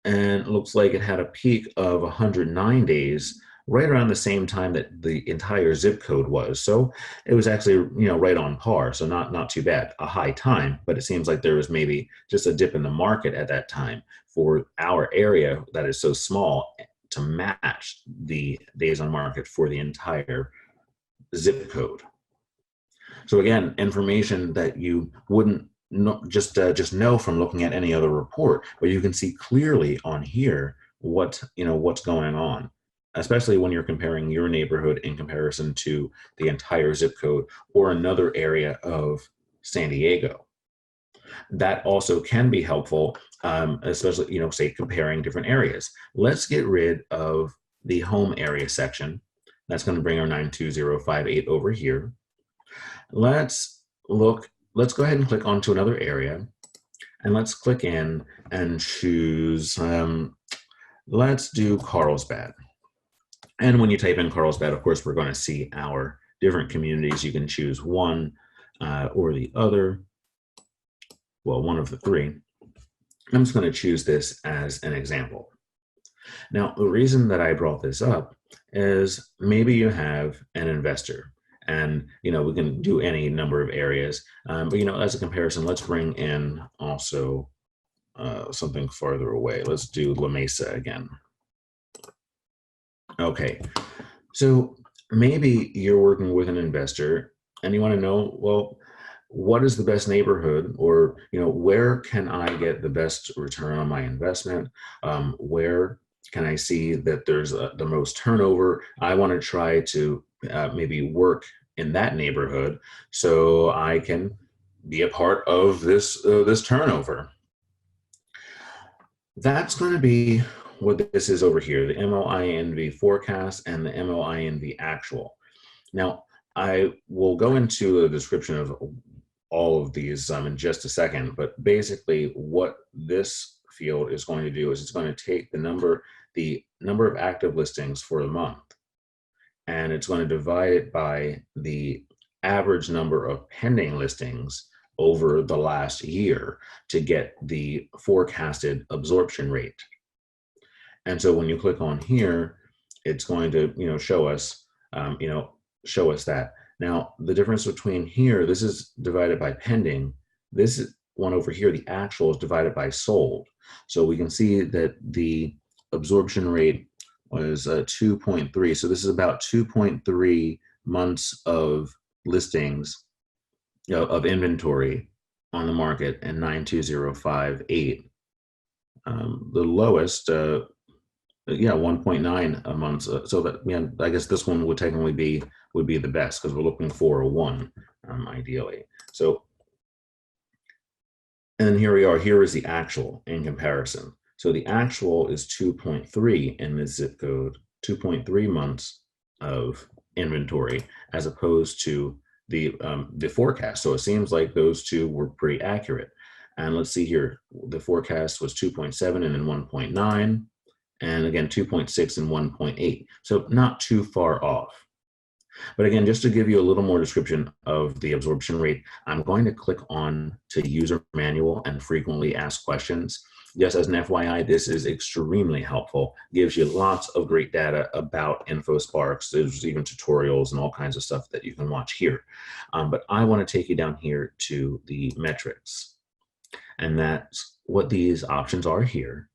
Speaker 1: and it looks like it had a peak of 109 days right around the same time that the entire zip code was. So it was actually, right on par. So not too bad, a high time, but it seems like there was maybe just a dip in the market at that time for our area that is so small to match the days on market for the entire zip code. So again, information that you wouldn't just know from looking at any other report, but you can see clearly on here what's going on, especially when you're comparing your neighborhood in comparison to the entire zip code or another area of San Diego. That also can be helpful, especially say comparing different areas. Let's get rid of the home area section. That's going to bring our 92058 over here. Let's go ahead and click onto another area, and let's click in and choose, let's do Carlsbad. And when you type in Carlsbad, of course, we're going to see our different communities. You can choose one or the other, well, one of the three. I'm just going to choose this as an example. Now, the reason that I brought this up is maybe you have an investor. And, we can do any number of areas. But, as a comparison, let's bring in also something farther away. Let's do La Mesa again. Okay. So maybe you're working with an investor and you want to know, well, what is the best neighborhood, or, where can I get the best return on my investment? Where can I see that there's the most turnover? I want to try to maybe work in that neighborhood so I can be a part of this turnover. That's going to be what this is over here, the MOINV forecast and the MOINV actual. Now, I will go into a description of all of these in just a second, but basically what this field is going to do is it's going to take the number of active listings for the month, and it's going to divide it by the average number of pending listings over the last year to get the forecasted absorption rate. And so when you click on here, it's going to show us that. Now, the difference between here, this is divided by pending. This is one over here, the actual, is divided by sold. So we can see that the absorption rate was 2.3. So this is about 2.3 months of listings, of inventory on the market, and 92058. The lowest, 1.9 a month. So that, I guess this one would technically would be the best because we're looking for a 1, ideally. So, and then here we are. Here is the actual in comparison. So the actual is 2.3 in this zip code, 2.3 months of inventory, as opposed to the forecast. So it seems like those two were pretty accurate. And let's see here, the forecast was 2.7 and then 1.9, and again 2.6 and 1.8. So not too far off. But again, just to give you a little more description of the absorption rate, I'm going to click on to user manual and frequently asked questions. Just as an FYI, this is extremely helpful. Gives you lots of great data about InfoSparks. There's even tutorials and all kinds of stuff that you can watch here. But I want to take you down here to the metrics. And that's what these options are here.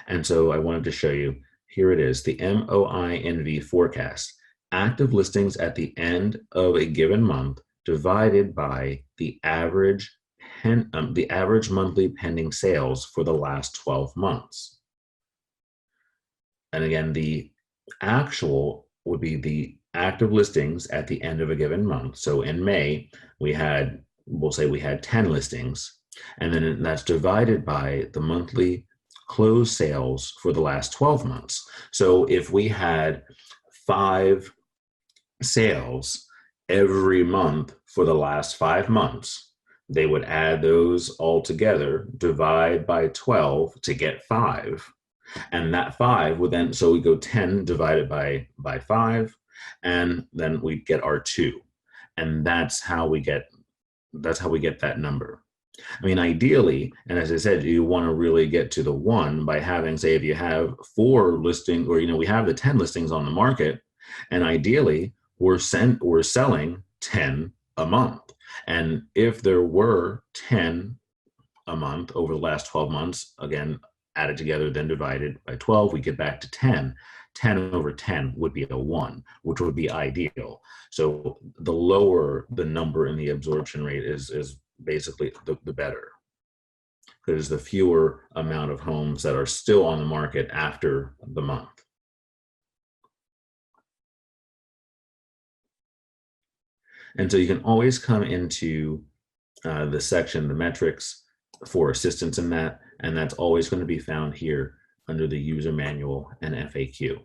Speaker 1: And so I wanted to show you, here it is, the MOINV forecast. Active listings at the end of a given month divided by the average monthly pending sales for the last 12 months. And again, the actual would be the active listings at the end of a given month. So in May, we'll say we had 10 listings, and then that's divided by the monthly closed sales for the last 12 months. So if we had 5 sales every month for the last 5 months, they would add those all together, divide by 12 to get 5. And that 5 would then, so we go 10 divided by 5, and then we get our 2. And that's how we get that number. I mean, ideally, and as I said, you want to really get to the 1 by having, say, if you have 4 listings, or we have the 10 listings on the market, and ideally we're selling 10 a month. And if there were 10 a month over the last 12 months, again, added together, then divided by 12, we get back to 10. 10 over 10 would be a 1, which would be ideal. So the lower the number in the absorption rate is basically the better, because the fewer amount of homes that are still on the market after the month. And so you can always come into the section, the metrics, for assistance in that, and that's always going to be found here under the user manual and FAQ.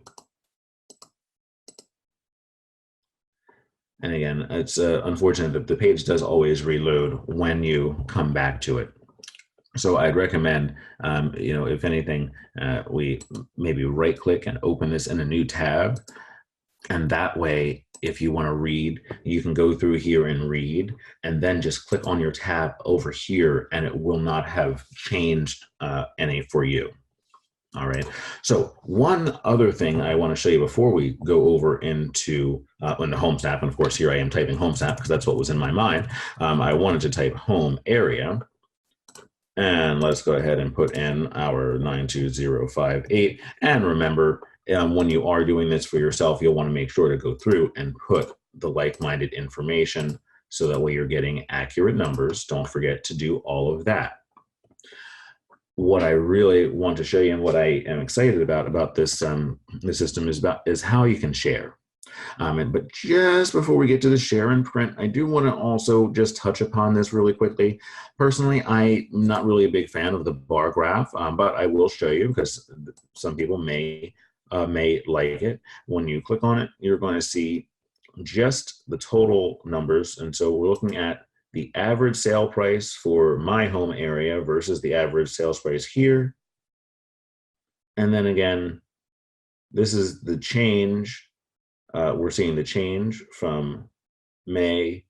Speaker 1: And again, it's unfortunate that the page does always reload when you come back to it. So I'd recommend, if anything, we maybe right click and open this in a new tab. And that way, if you want to read, you can go through here and read, and then just click on your tab over here, and it will not have changed any for you. All right. So one other thing I want to show you before we go over into in the home snap, and of course here I am typing home snap because that's what was in my mind. I wanted to type home area, and let's go ahead and put in our 92058. And remember, when you are doing this for yourself, you'll want to make sure to go through and put the like-minded information so that way you're getting accurate numbers. Don't forget to do all of that. What I really want to show you and what I am excited about this this system is how you can share. But just before we get to the share and print, I do want to also just touch upon this really quickly. Personally, I'm not really a big fan of the bar graph, but I will show you because some people may like it. When you click on it, you're going to see just the total numbers. And so we're looking at the average sale price for my home area versus the average sales price here. And then again, this is the change. We're seeing the change from May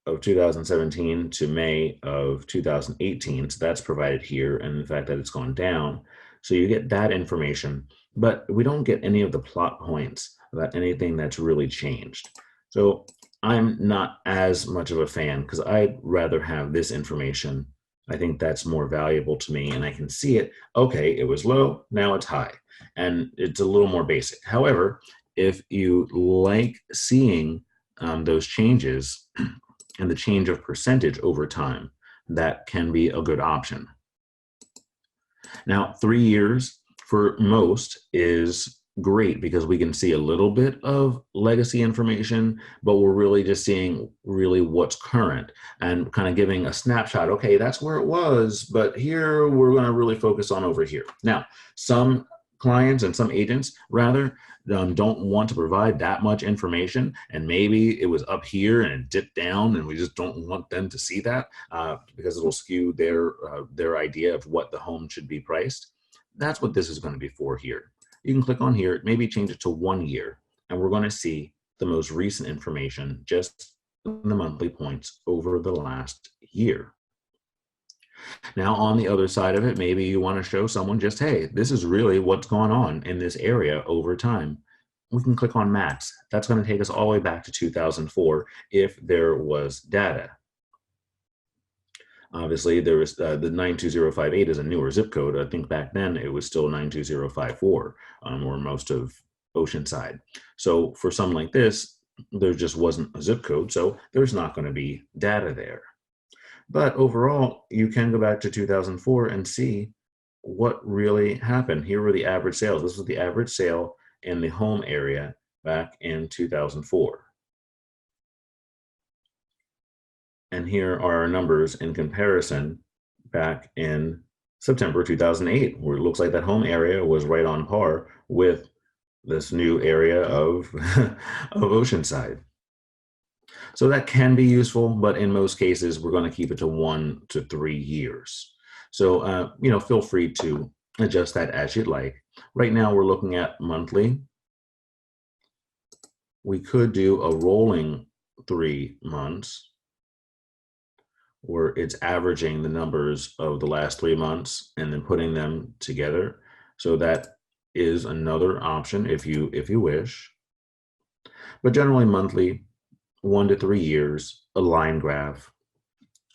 Speaker 1: of 2017 to May of 2018. So that's provided here, and the fact that it's gone down. So you get that information, but we don't get any of the plot points about anything that's really changed. So I'm not as much of a fan because I'd rather have this information. I think that's more valuable to me, and I can see it. Okay, it was low, now it's high, and it's a little more basic. However, if you like seeing those changes and the change of percentage over time, that can be a good option. Now, 3 years for most is great because we can see a little bit of legacy information, but we're really just seeing really what's current and kind of giving a snapshot. Okay, that's where it was, but here we're going to really focus on over here. Now, some clients and some agents rather don't want to provide that much information, and maybe it was up here and it dipped down, and we just don't want them to see that because it'll skew their idea of what the home should be priced. That's what this is going to be for here. You can click on here, maybe change it to 1 year, and we're going to see the most recent information, just the monthly points over the last year. Now, on the other side of it, maybe you want to show someone just, hey, this is really what's going on in this area over time. We can click on max. That's going to take us all the way back to 2004 if there was data. Obviously, there was the 92058 is a newer zip code. I think back then it was still 92054 or most of Oceanside. So for something like this, there just wasn't a zip code, so there's not going to be data there. But overall, you can go back to 2004 and see what really happened. Here were the average sales. This was the average sale in the home area back in 2004. And here are our numbers in comparison back in September 2008, where it looks like that home area was right on par with this new area of, of Oceanside. So that can be useful, but in most cases, we're going to keep it to 1 to 3 years. So, feel free to adjust that as you'd like. Right now, we're looking at monthly. We could do a rolling 3 months, where it's averaging the numbers of the last 3 months and then putting them together. So that is another option if you wish. But generally monthly, 1 to 3 years, a line graph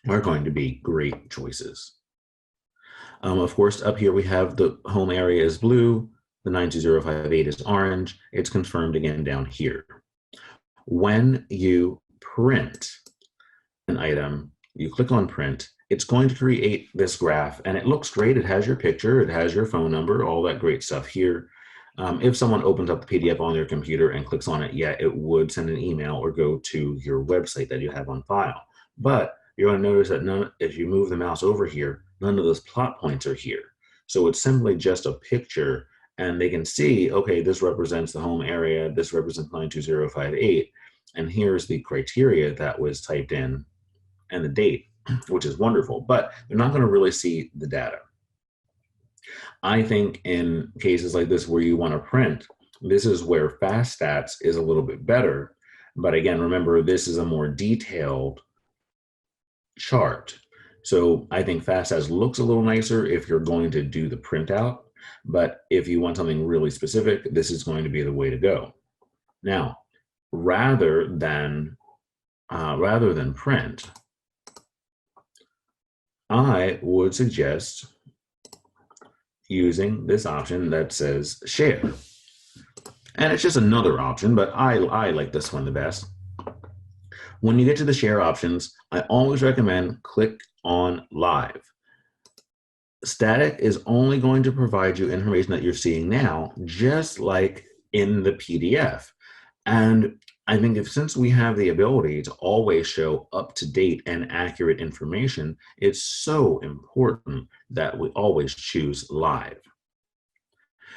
Speaker 1: are going to be great choices. Of course, up here we have the home area is blue, the 92058 is orange. It's confirmed again down here. When you print an item, you click on print, it's going to create this graph, and it looks great. It has your picture, it has your phone number, all that great stuff here. If someone opens up the PDF on their computer and clicks on it, yeah, it would send an email or go to your website that you have on file. But you're going to notice that if you move the mouse over here, none of those plot points are here. So it's simply just a picture, and they can see, okay, this represents the home area, this represents 92058, and here's the criteria that was typed in and the date, which is wonderful, but they're not going to really see the data. I think in cases like this where you want to print, this is where Fast Stats is a little bit better. But again, remember, this is a more detailed chart. So I think Fast Stats looks a little nicer if you're going to do the printout. But if you want something really specific, this is going to be the way to go. Now, rather than print, I would suggest using this option that says share. And it's just another option, but I like this one the best. When you get to the share options, I always recommend click on live. Static is only going to provide you information that you're seeing now, just like in the PDF. And I think since we have the ability to always show up-to-date and accurate information, it's so important that we always choose live.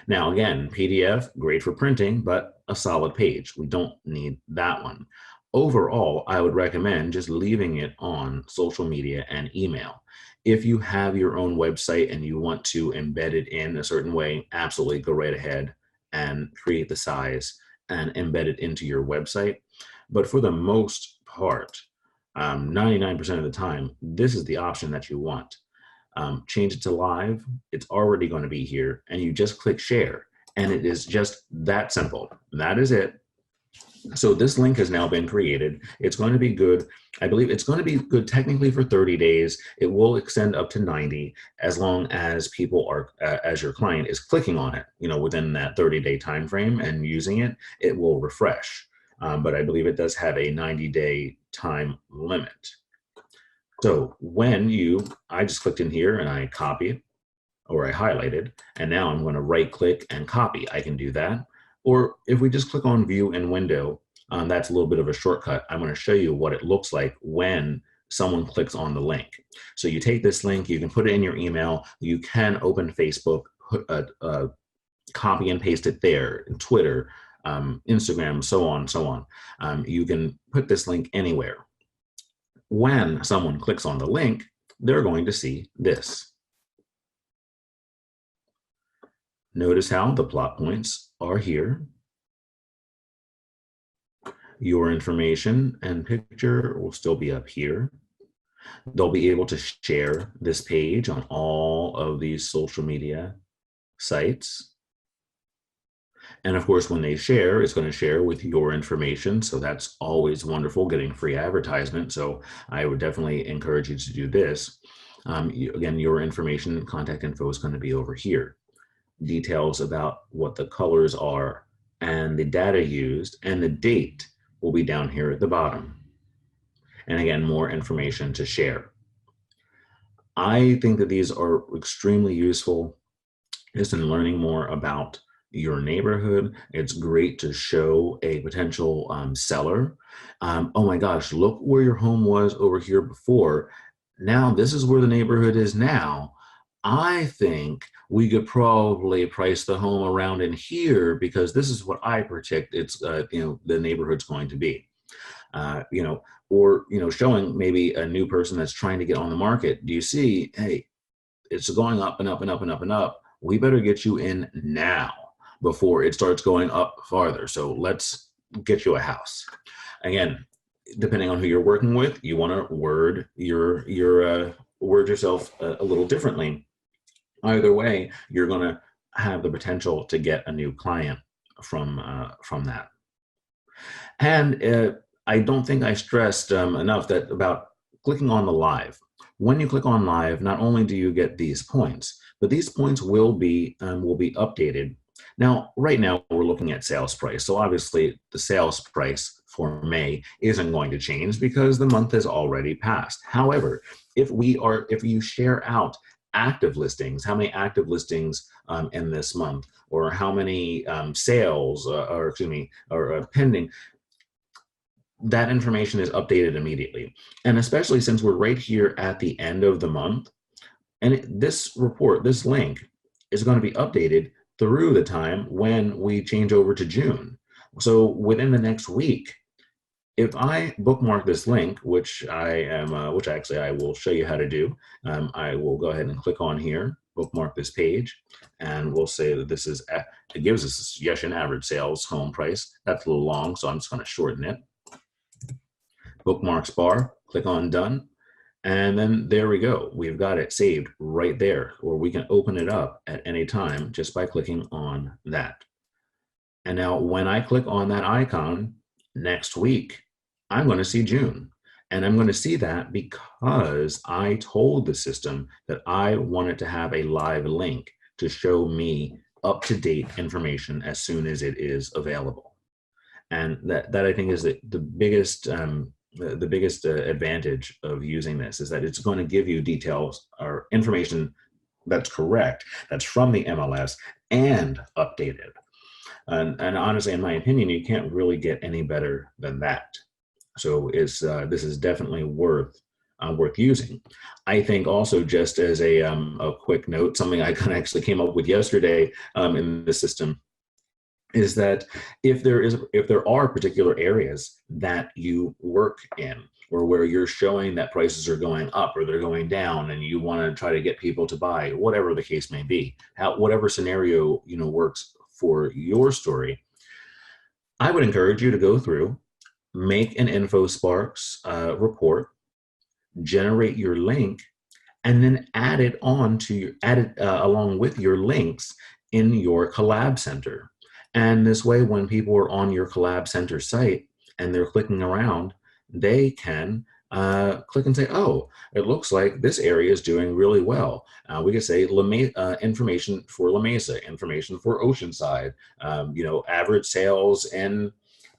Speaker 1: Now, again, PDF, great for printing, but a solid page. We don't need that one. Overall, I would recommend just leaving it on social media and email. If you have your own website and you want to embed it in a certain way, absolutely go right ahead and create the size and embed it into your website. But for the most part, 99% of the time, this is the option that you want. Change it to live, it's already going to be here, and you just click share, and it is just that simple. That is it. So this link has now been created. It's going to be good. I believe it's going to be good technically for 30 days. It will extend up to 90 as long as people are, as your client is clicking on it, within that 30-day time frame and using it, it will refresh. But I believe it does have a 90-day time limit. So I just clicked in here and I copy it, or I highlighted, and now I'm going to right click and copy. I can do that. Or if we just click on view in window, that's a little bit of a shortcut. I'm going to show you what it looks like when someone clicks on the link. So you take this link, you can put it in your email, you can open Facebook, copy and paste it there, Twitter, Instagram, so on. You can put this link anywhere. When someone clicks on the link, they're going to see this. Notice how the plot points are here. Your information and picture will still be up here. They'll be able to share this page on all of these social media sites. And of course, when they share, it's going to share with your information. So that's always wonderful, getting free advertisement. So I would definitely encourage you to do this. Again, your information, contact info is going to be over here. Details about what the colors are and the data used and the date will be down here at the bottom. And again, more information to share. I think that these are extremely useful just in learning more about your neighborhood. It's great to show a potential seller. Oh my gosh, look where your home was over here before. Now this is where the neighborhood is now. I think we could probably price the home around in here because this is what I predict it's, the neighborhood's going to be. Or showing maybe a new person that's trying to get on the market. Do you see, hey, it's going up and up and up and up and up. We better get you in now before it starts going up farther. So let's get you a house. Again, depending on who you're working with, you want to word word yourself a little differently. Either way, you're going to have the potential to get a new client from that. And I don't think I stressed enough that about clicking on the live. When you click on live, not only do you get these points, but these points will be updated. Now, right now we're looking at sales price. So obviously the sales price for May isn't going to change because the month has already passed. However, if you share out active listings, how many active listings in this month, or how many sales, or pending, that information is updated immediately. And especially since we're right here at the end of the month, and this report, this link is going to be updated through the time when we change over to June. So within the next week, if I bookmark this link, which actually I will show you how to do, I will go ahead and click on here, bookmark this page, and we'll say that this is, it gives us a suggestion, average sales home price. That's a little long, so I'm just going to shorten it. Bookmarks bar, click on done, and then there we go. We've got it saved right there, or we can open it up at any time just by clicking on that. And now when I click on that icon next week, I'm going to see June. And I'm going to see that because I told the system that I wanted to have a live link to show me up-to-date information as soon as it is available. And that I think is the biggest advantage of using this, is that it's going to give you details or information that's correct, that's from the MLS and updated. And honestly, in my opinion, you can't really get any better than that. So this is definitely worth using. I think also, just as a quick note, something I kind of actually came up with yesterday in the system, is that if there are particular areas that you work in, or where you're showing that prices are going up or they're going down, and you want to try to get people to buy, whatever the case may be, whatever scenario works for your story, I would encourage you to go through, make an InfoSparks report, generate your link, and then add it along with your links in your Collab Center. And this way, when people are on your Collab Center site and they're clicking around, they can click and say, oh, it looks like this area is doing really well. We could say information for La Mesa, information for Oceanside, average sales in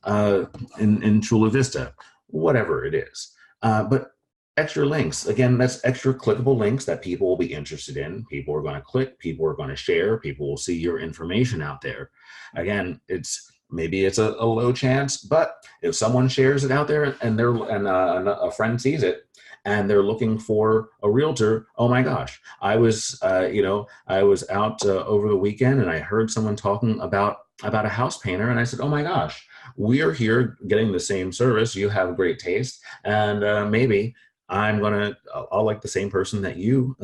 Speaker 1: Chula Vista, whatever it is. But extra links, again, that's extra clickable links that people will be interested in. People are going to click, people are going to share, people will see your information out there. Again, maybe it's a low chance, but if someone shares it out there and a friend sees it and they're looking for a realtor, oh my gosh, I was out over the weekend and I heard someone talking about a house painter, and I said, oh my gosh, we are here getting the same service. You have great taste, and maybe I'll like the same person that you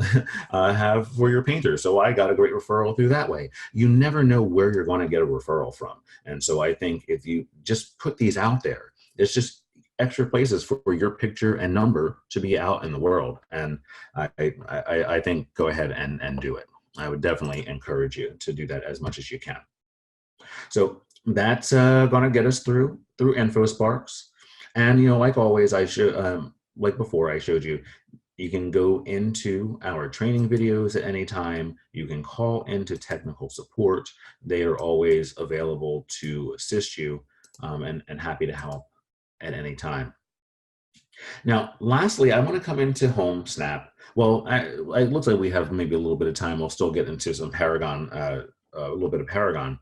Speaker 1: have for your painter. So I got a great referral through that way. You never know where you're going to get a referral from. And so I think if you just put these out there, it's just extra places for your picture and number to be out in the world. And I think go ahead and do it. I would definitely encourage you to do that as much as you can. So that's going to get us through InfoSparks. And, like always, like before I showed you, you can go into our training videos at any time. You can call into technical support. They are always available to assist you and happy to help at any time. Now, lastly, I want to come into Home Snap. Well, it looks like we have maybe a little bit of time. We'll still get into some Paragon, a little bit of Paragon.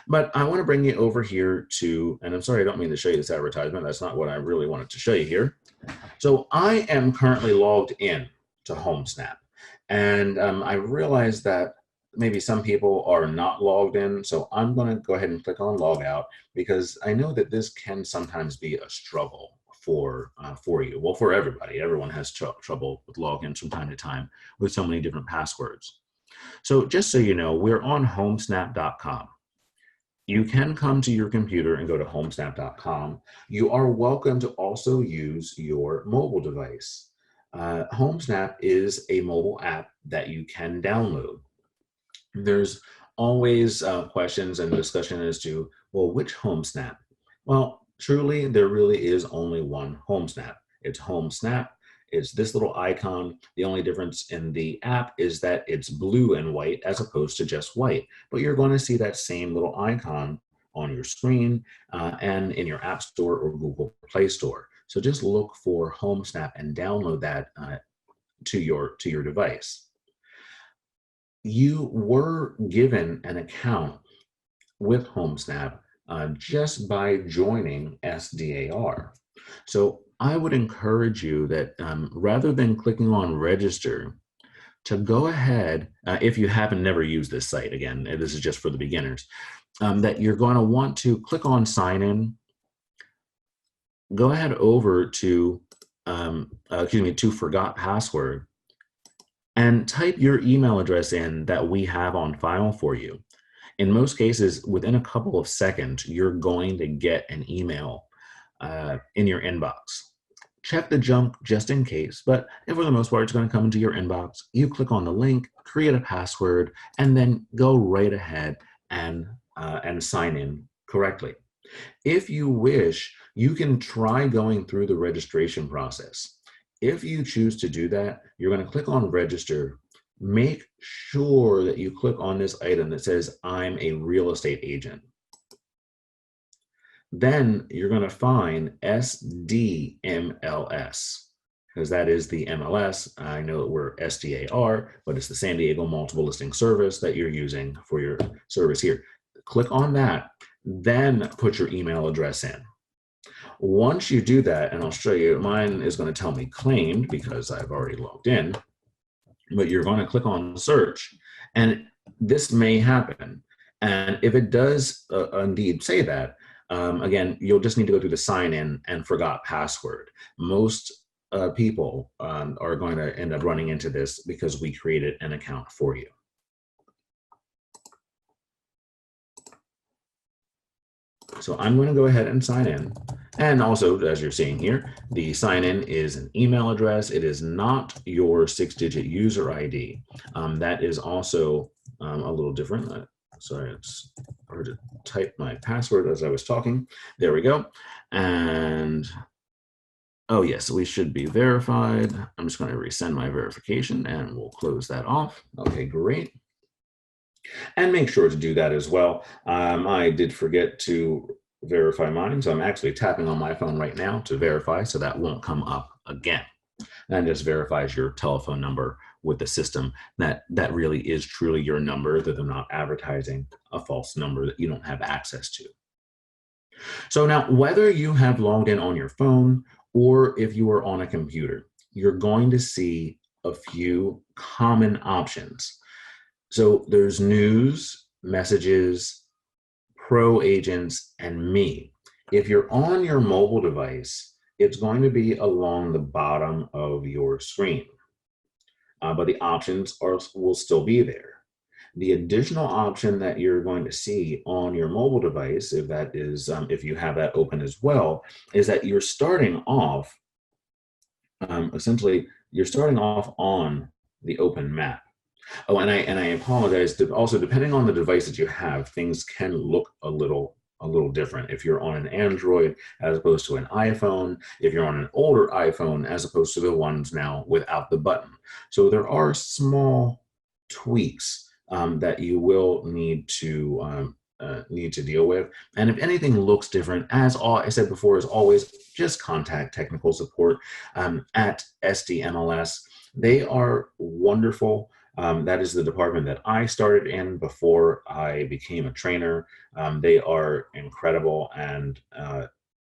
Speaker 1: But I want to bring you over here to, and I'm sorry, I don't mean to show you this advertisement. That's not what I really wanted to show you here. So I am currently logged in to HomeSnap. And I realized that maybe some people are not logged in. So I'm going to go ahead and click on log out because I know that this can sometimes be a struggle for you. Well, for everybody. Everyone has trouble with logins from time to time with so many different passwords. So just so you know, we're on homesnap.com. You can come to your computer and go to homesnap.com. You are welcome to also use your mobile device. HomeSnap is a mobile app that you can download. There's always questions and discussion as to, well, which HomeSnap? Well, truly, there really is only one HomeSnap. It's HomeSnap. It's this little icon. The only difference in the app is that it's blue and white as opposed to just white. But you're going to see that same little icon on your screen and in your App Store or Google Play Store. So just look for HomeSnap and download that to your device. You were given an account with HomeSnap just by joining SDAR. So I would encourage you that rather than clicking on register, to go ahead, if you haven't never used this site, again, this is just for the beginners, that you're going to want to click on sign in, go ahead over to, to forgot password, and type your email address in that we have on file for you. In most cases, within a couple of seconds, you're going to get an email in your inbox. Check the junk just in case, but for the most part, it's going to come into your inbox. You click on the link, create a password, and then go right ahead and sign in correctly. If you wish, you can try going through the registration process. If you choose to do that, you're going to click on register. Make sure that you click on this item that says, I'm a real estate agent. Then you're going to find SDMLS, because that is the MLS. I know that we're SDAR, but it's the San Diego Multiple Listing Service that you're using for your service here. Click on that, then put your email address in. Once you do that, and I'll show you, mine is going to tell me claimed because I've already logged in, but you're going to click on search, and this may happen. And if it does indeed say that, again, you'll just need to go through the sign in and forgot password. Most people are going to end up running into this because we created an account for you. So I'm going to go ahead and sign in. And also, as you're seeing here, the sign in is an email address. It is not your 6-digit user ID. That is also a little different. Sorry, it's hard to type my password as I was talking. There we go. And oh yes, we should be verified. I'm just going to resend my verification and we'll close that off. Okay, great. And make sure to do that as well. I did forget to verify mine, so I'm actually tapping on my phone right now to verify, so that won't come up again. That just verifies your telephone number with the system. That really is truly your number, that they're not advertising a false number that you don't have access to. So now, whether you have logged in on your phone or if you are on a computer, you're going to see a few common options. So there's news, messages, pro agents, and me. If you're on your mobile device, it's going to be along the bottom of your screen, but the options will still be there. The additional option that you're going to see on your mobile device, if that is, if you have that open as well, is that you're starting off, essentially, you're starting off on the open map. Oh, and I apologize. Also, depending on the device that you have, things can look a little different. If you're on an Android as opposed to an iPhone, if you're on an older iPhone as opposed to the ones now without the button. So there are small tweaks that you will need to deal with. And if anything looks different, as I said before, as always, just contact technical support at SDMLS. They are wonderful. That is the department that I started in before I became a trainer. They are incredible and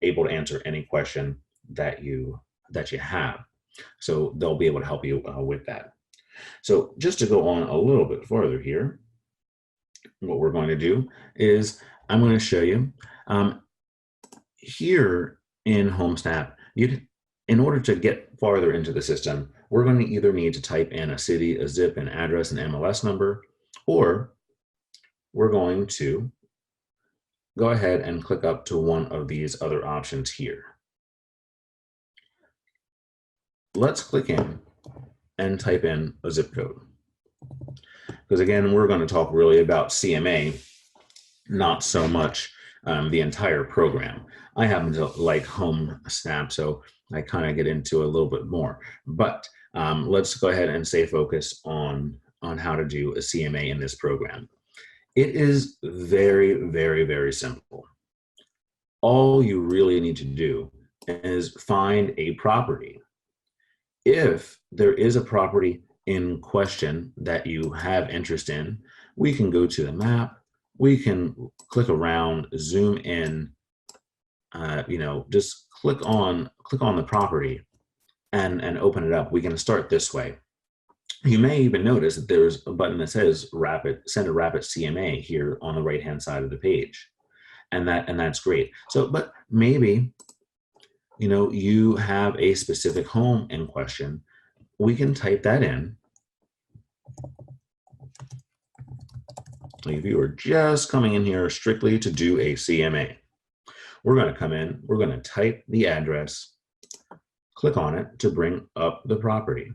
Speaker 1: able to answer any question that you have. So they'll be able to help you with that. So just to go on a little bit farther here, what we're going to do is I'm going to show you here in HomeSnap, in order to get farther into the system, we're going to either need to type in a city, a zip, an address, an MLS number, or we're going to go ahead and click up to one of these other options here. Let's click in and type in a zip code. Because again, we're going to talk really about CMA, not so much the entire program. I happen to like HomeSnap, so I kind of get into a little bit more. But let's go ahead and stay focused on how to do a CMA in this program. It is very, very, very simple. All you really need to do is find a property. If there is a property in question that you have interest in, we can go to the map, we can click around, zoom in, just click on the property and open it up. We can start this way. You may even notice that there's a button that says send a rapid CMA here on the right hand side of the page. And that's great. So, but maybe you have a specific home in question. We can type that in. If you are just coming in here strictly to do a CMA, we're going to come in, we're going to type the address, click on it to bring up the property.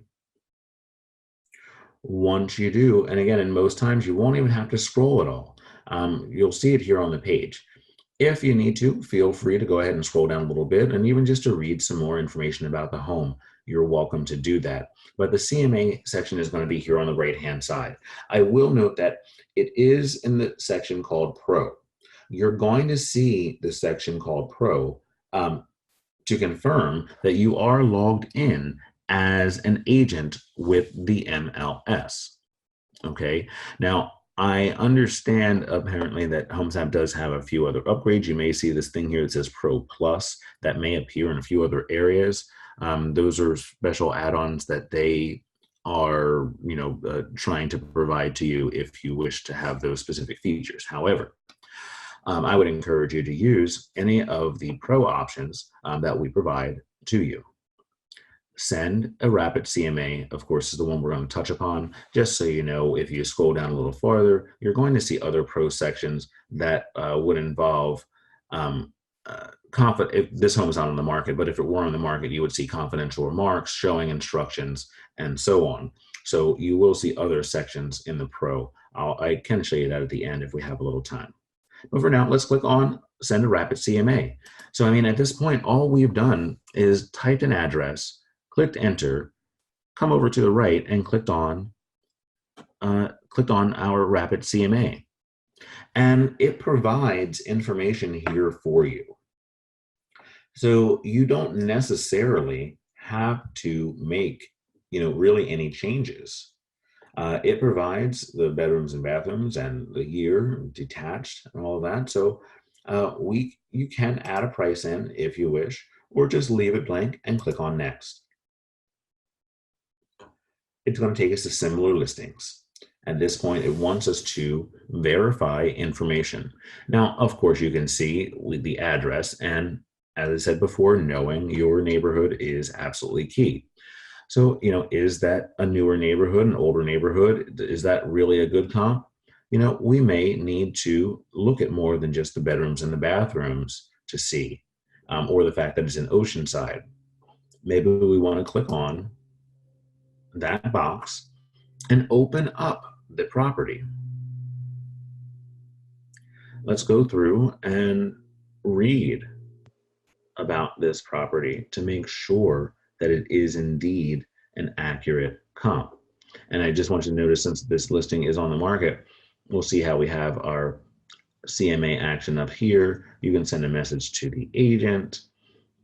Speaker 1: Once you do, and again, in most times, you won't even have to scroll at all. You'll see it here on the page. If you need to, feel free to go ahead and scroll down a little bit, and even just to read some more information about the home, you're welcome to do that. But the CMA section is going to be here on the right-hand side. I will note that it is in the section called Pro. You're going to see the section called Pro to confirm that you are logged in as an agent with the MLS. Okay, now I understand apparently that HomeSnap does have a few other upgrades. You may see this thing here that says Pro Plus that may appear in a few other areas. Those are special add-ons that they are, trying to provide to you if you wish to have those specific features. However, I would encourage you to use any of the Pro options that we provide to you. Send a rapid CMA, of course, is the one we're going to touch upon. Just so you know, if you scroll down a little farther, you're going to see other Pro sections that would involve if this home is not on the market, but if it were on the market, you would see confidential remarks, showing instructions, and so on. So you will see other sections in the Pro. I can show you that at the end if we have a little time. But for now, let's click on Send a Rapid CMA. So, at this point, all we've done is typed an address, clicked enter, come over to the right, and clicked on our rapid CMA. And it provides information here for you. So you don't necessarily have to make, really any changes. It provides the bedrooms and bathrooms and the year, detached, and all of that. So you can add a price in if you wish, or just leave it blank and click on next. It's going to take us to similar listings. At this point, it wants us to verify information. Now, of course, you can see the address, and as I said before, knowing your neighborhood is absolutely key. So, is that a newer neighborhood, an older neighborhood? Is that really a good comp? We may need to look at more than just the bedrooms and the bathrooms to see, or the fact that it's in Oceanside. Maybe we want to click on that box and open up the property. Let's go through and read about this property to make sure that it is indeed an accurate comp. And I just want you to notice, since this listing is on the market, we'll see how we have our CMA action up here. You can send a message to the agent.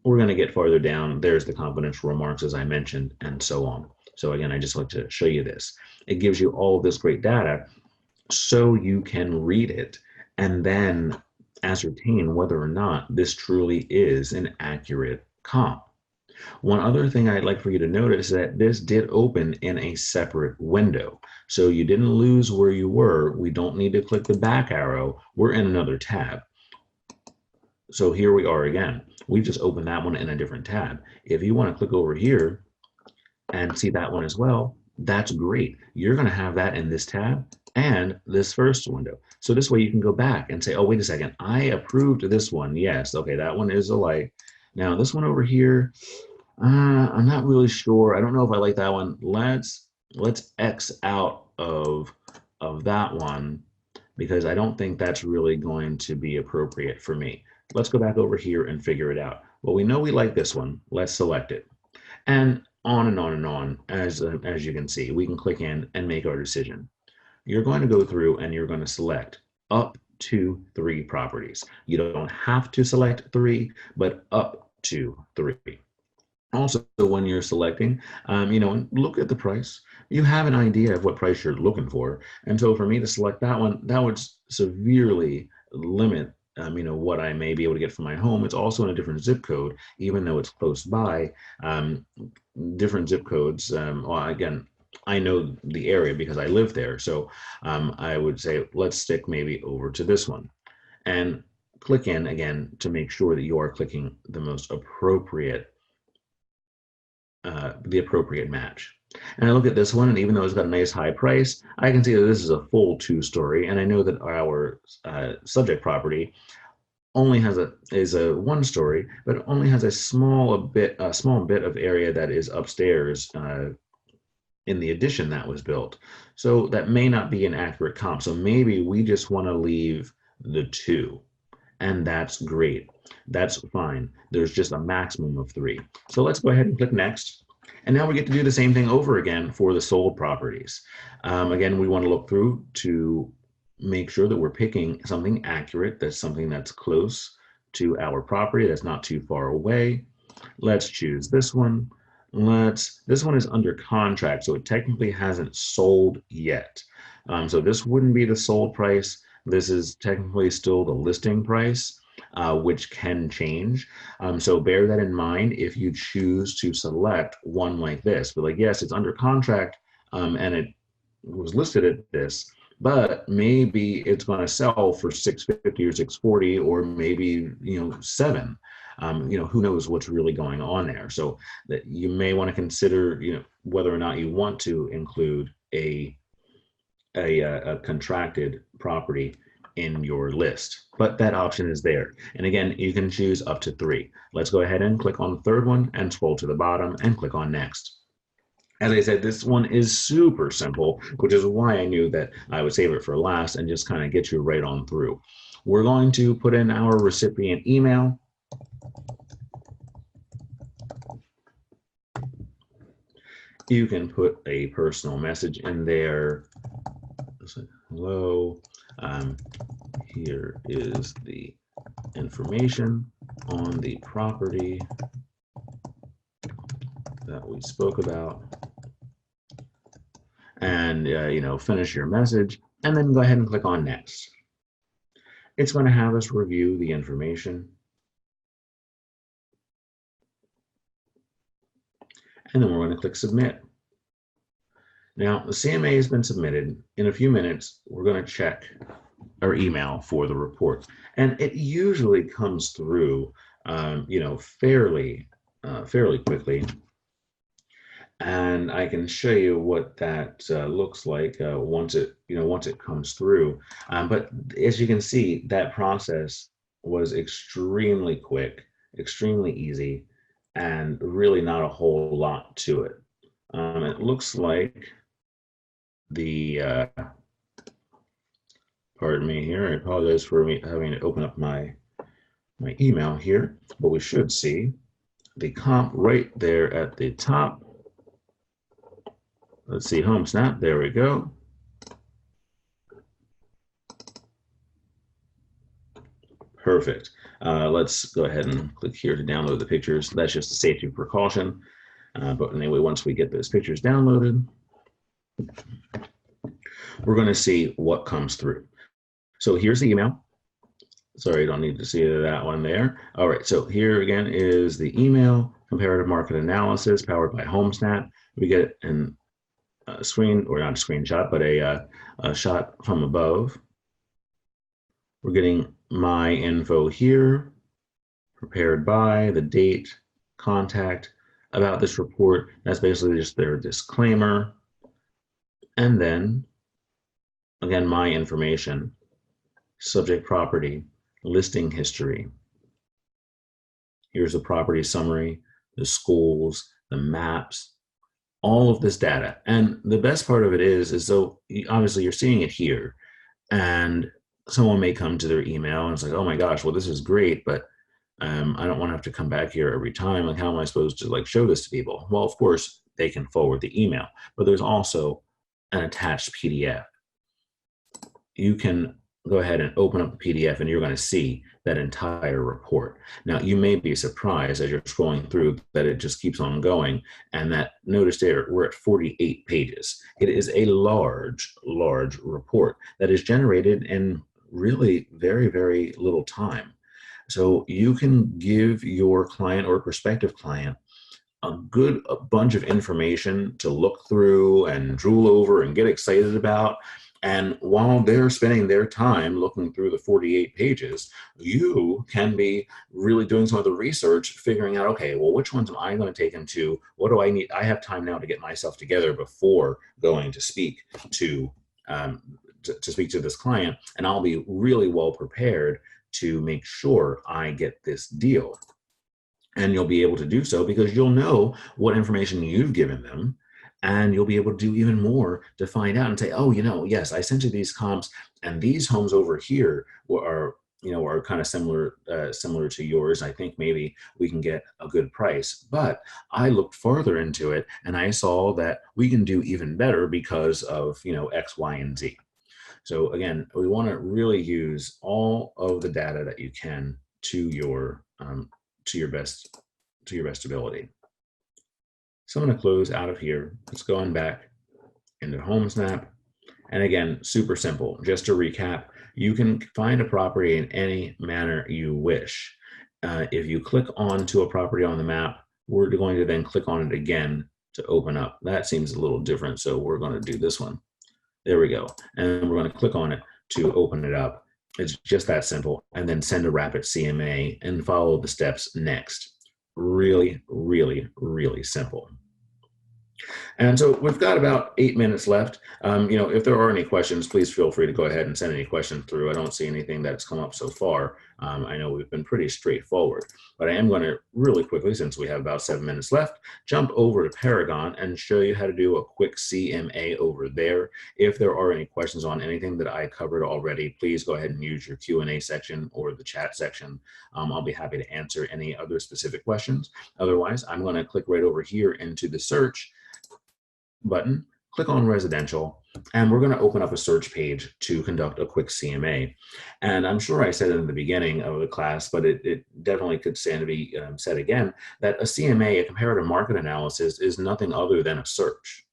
Speaker 1: We're going to get farther down. There's the confidential remarks, as I mentioned, and so on. So again, I just like to show you this. It gives you all of this great data so you can read it and then ascertain whether or not this truly is an accurate comp. One other thing I'd like for you to notice is that this did open in a separate window. So you didn't lose where you were. We don't need to click the back arrow. We're in another tab. So here we are again. We just opened that one in a different tab. If you want to click over here and see that one as well, that's great. You're going to have that in this tab and this first window. So this way you can go back and say, oh, wait a second, I approved this one. Yes, okay, that one is a like. Now this one over here, I'm not really sure. I don't know if I like that one. Let's X out of that one because I don't think that's really going to be appropriate for me. Let's go back over here and figure it out. Well, we know we like this one. Let's select it. And on and on and on, as you can see, we can click in and make our decision. You're going to go through and you're going to select up to 3 properties. You don't have to select 3, but up to 3. Also, when you're selecting, look at the price. You have an idea of what price you're looking for. And so for me to select that one, that would severely limit what I may be able to get from my home. It's also in a different zip code, even though it's close by. Different zip codes. Well, again, I know the area because I live there. So I would say, let's stick maybe over to this one and click in again to make sure that you are clicking the most appropriate, the appropriate match. And I look at this one, and even though it's got a nice high price, I can see that this is a full 2-story, and I know that our subject property only has a 1-story, but it only has a small bit of area that is upstairs in the addition that was built. So that may not be an accurate comp. So maybe we just want to leave the 2, and that's great. That's fine. There's just a maximum of 3. So let's go ahead and click next. And now we get to do the same thing over again for the sold properties. Again, we want to look through to make sure that we're picking something accurate. That's something that's close to our property, that's not too far away. Let's choose this one. This one is under contract, so it technically hasn't sold yet. So this wouldn't be the sold price. This is technically still the listing price, which can change. So bear that in mind if you choose to select one like this. But like, yes, it's under contract and it was listed at this, but maybe it's going to sell for $650 or $640 or maybe $7. Who knows what's really going on there. So that you may want to consider whether or not you want to include a contracted property in your list, but that option is there. And again, you can choose up to 3. Let's go ahead and click on the third one and scroll to the bottom and click on next. As I said, this one is super simple, which is why I knew that I would save it for last and just kind of get you right on through. We're going to put in our recipient email. You can put a personal message in there. Hello, here is the information on the property that we spoke about. And, finish your message and then go ahead and click on next. It's going to have us review the information. And then we're going to click submit. Now, the CMA has been submitted. In a few minutes, we're going to check our email for the report. And it usually comes through, fairly quickly. And I can show you what that looks like once it comes through. But as you can see, that process was extremely quick, extremely easy, and really not a whole lot to it. It looks like the pardon me here. I apologize for me having to open up my email here, but we should see the comp right there at the top. Let's see, home snap, there we go. Perfect. Let's go ahead and click here to download the pictures. That's just a safety precaution. But anyway, once we get those pictures downloaded, we're going to see what comes through. So here's the email. Sorry, you don't need to see that one there. All right, so here again is the email. comparative market analysis powered by HomeSnap. We get a screen, or not a screenshot, but a shot from above. We're getting my info here, prepared by, the date, contact, about this report. That's basically just their disclaimer. And then, again, my information, subject property, listing history. Here's the property summary, the schools, the maps, all of this data. And the best part of it is so obviously you're seeing it here, and someone may come to their email and it's like, oh my gosh, well, this is great, but I don't want to have to come back here every time. Like, how am I supposed to like show this to people? Well, of course, they can forward the email, but there's also an attached PDF. You can go ahead and open up the PDF and you're going to see that entire report. Now, you may be surprised as you're scrolling through that it just keeps on going, and that, notice there, we're at 48 pages. It is a large, large report that is generated in really very, very little time. So you can give your client or prospective client a bunch of information to look through and drool over and get excited about. And while they're spending their time looking through the 48 pages, you can be really doing some of the research, figuring out, okay, well, which ones am I going to take into? What do I need? I have time now to get myself together before going to speak to speak to this client, and I'll be really well prepared to make sure I get this deal. And you'll be able to do so because you'll know what information you've given them, and you'll be able to do even more to find out and say, oh, yes, I sent you these comps, and these homes over here are kind of similar to yours. I think maybe we can get a good price. But I looked further into it and I saw that we can do even better because of, X, Y, and Z. So again, we want to really use all of the data that you can to your best ability. So I'm going to close out of here. Let's go on back into HomeSnap. And again, super simple. Just to recap, you can find a property in any manner you wish. If you click onto a property on the map, we're going to then click on it again to open up. That seems a little different, so we're going to do this one. There we go. And we're going to click on it to open it up. It's just that simple. And then send a rapid CMA and follow the steps next. Really, really, really simple. And so we've got about 8 minutes left. If there are any questions, please feel free to go ahead and send any questions through. I don't see anything that's come up so far. I know we've been pretty straightforward, but I am going to really quickly, since we have about 7 minutes left, jump over to Paragon and show you how to do a quick CMA over there. If there are any questions on anything that I covered already, please go ahead and use your Q&A section or the chat section. I'll be happy to answer any other specific questions. Otherwise, I'm going to click right over here into the search button, click on residential, and we're going to open up a search page to conduct a quick CMA. And I'm sure I said it in the beginning of the class, but it definitely could stand to be said again, that a CMA, a comparative market analysis, is nothing other than a search.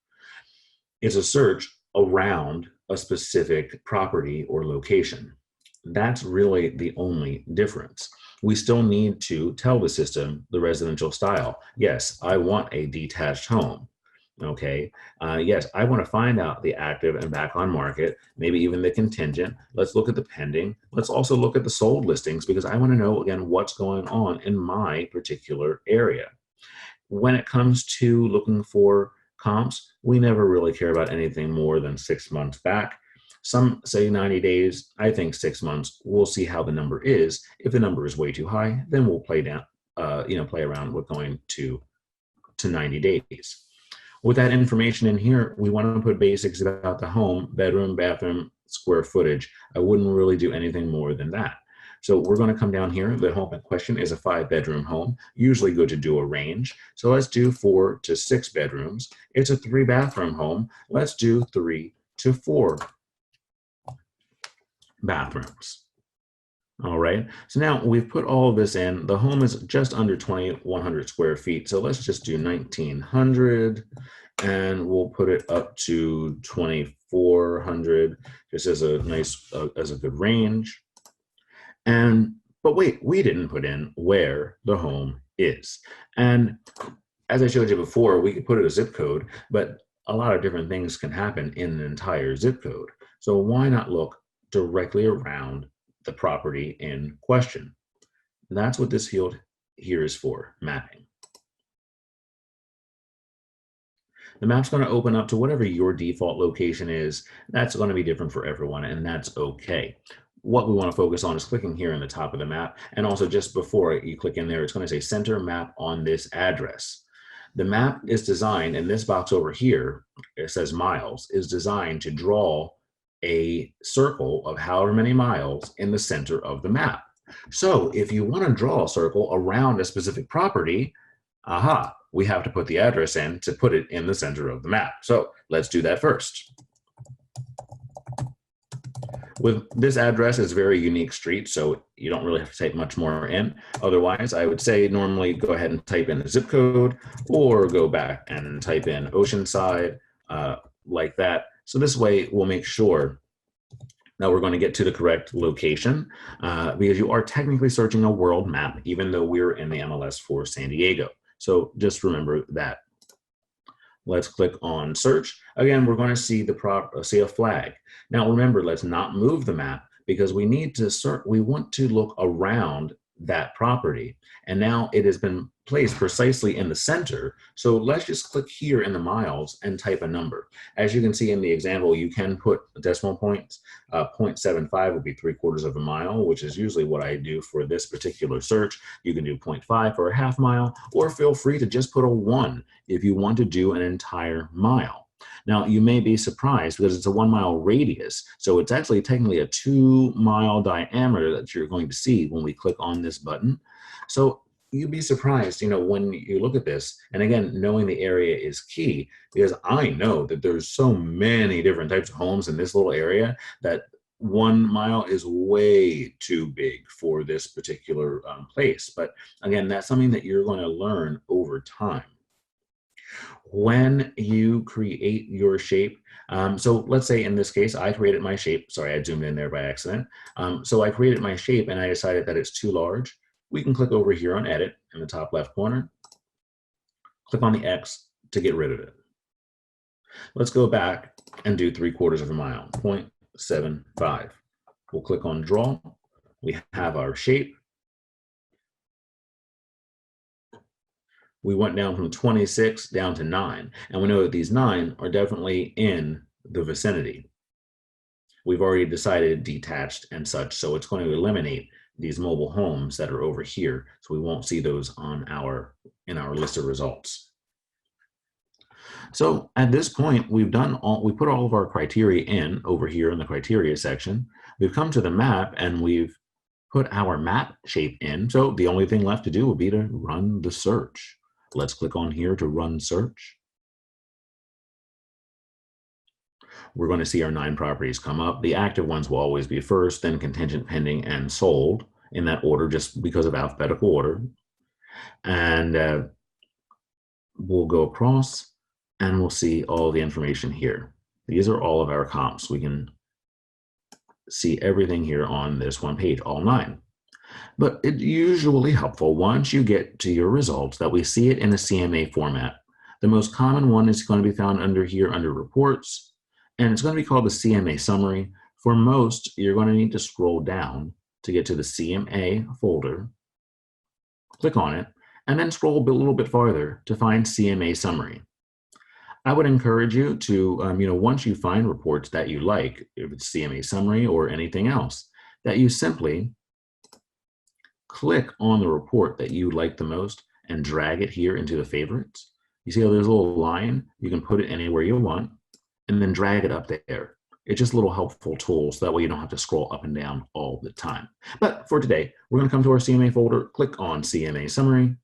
Speaker 1: It's a search around a specific property or location. That's really the only difference. We still need to tell the system the residential style. Yes, I want a detached home. Okay. Yes, I want to find out the active and back on market, maybe even the contingent. Let's look at the pending. Let's also look at the sold listings, because I want to know, again, what's going on in my particular area. When it comes to looking for comps, we never really care about anything more than 6 months back. Some say 90 days. I think 6 months. We'll see how the number is. If the number is way too high, then we'll play around with going to 90 days. With that information in here, we want to put basics about the home, bedroom, bathroom, square footage. I wouldn't really do anything more than that. So we're going to come down here. The home in question is a 5-bedroom home, usually good to do a range. So let's do 4 to 6 bedrooms. It's a 3-bathroom home. Let's do 3 to 4 bathrooms. All right, so now we've put all of this in. The home is just under 2,100 square feet. So let's just do 1,900 and we'll put it up to 2,400 just as a nice, as a good range. And But wait, we didn't put in where the home is. And as I showed you before, we could put it a zip code, but a lot of different things can happen in an entire zip code. So why not look directly around the property in question? That's what this field here is for, mapping. The map's going to open up to whatever your default location is. That's going to be different for everyone, and that's okay. What we want to focus on is clicking here in the top of the map, and also just before you click in there, it's going to say center map on this address. The map is designed, and this box over here, it says miles, is designed to draw a circle of however many miles in the center of the map. So if you want to draw a circle around a specific property, we have to put the address in to put it in the center of the map. So let's do that first. With this address, it's a very unique street, so you don't really have to type much more in. Otherwise, I would say normally go ahead and type in the zip code or go back and type in Oceanside like that. So this way we'll make sure that we're going to get to the correct location because you are technically searching a world map, even though we're in the MLS for San Diego. So just remember that. Let's click on search. Again, we're going to see see a flag. Now remember, let's not move the map because we need to search. We want to look around that property. And now it has been placed precisely in the center. So let's just click here in the miles and type a number. As you can see in the example, you can put decimal points. 0.75 would be 3/4 of a mile, which is usually what I do for this particular search. You can do 0.5 for a half mile, or feel free to just put a 1 if you want to do an entire mile. Now, you may be surprised because it's a 1 mile radius. So it's actually technically a 2 mile diameter that you're going to see when we click on this button. So you'd be surprised, when you look at this. And again, knowing the area is key because I know that there's so many different types of homes in this little area that 1 mile is way too big for this particular place. But again, that's something that you're going to learn over time. When you create your shape, so let's say in this case, I created my shape. Sorry, I zoomed in there by accident. So I created my shape and I decided that it's too large. We can click over here on edit in the top left corner, click on the X to get rid of it. Let's go back and do 3/4 of a mile, 0.75. We'll click on draw. We have our shape. We went down from 26 down to 9, and we know that these 9 are definitely in the vicinity. We've already decided detached and such, so it's going to eliminate these mobile homes that are over here, so we won't see those on in our list of results. So at this point, we put all of our criteria in over here in the criteria section. We've come to the map and we've put our map shape in. So the only thing left to do would be to run the search. Let's click on here to run search. We're going to see our 9 properties come up. The active ones will always be first, then contingent, pending, and sold in that order, just because of alphabetical order. And we'll go across and we'll see all the information here. These are all of our comps. We can see everything here on this one page, all 9. But it's usually helpful once you get to your results that we see it in a CMA format. The most common one is going to be found under here under reports, and it's going to be called the CMA summary. For most, you're going to need to scroll down to get to the CMA folder, click on it, and then scroll a little bit farther to find CMA summary. I would encourage you to, once you find reports that you like, if it's CMA summary or anything else, that you simply click on the report that you like the most and drag it here into the favorites. You see how there's a little line? You can put it anywhere you want and then drag it up there. It's just a little helpful tool so that way you don't have to scroll up and down all the time. But for today, we're going to come to our CMA folder, click on CMA summary,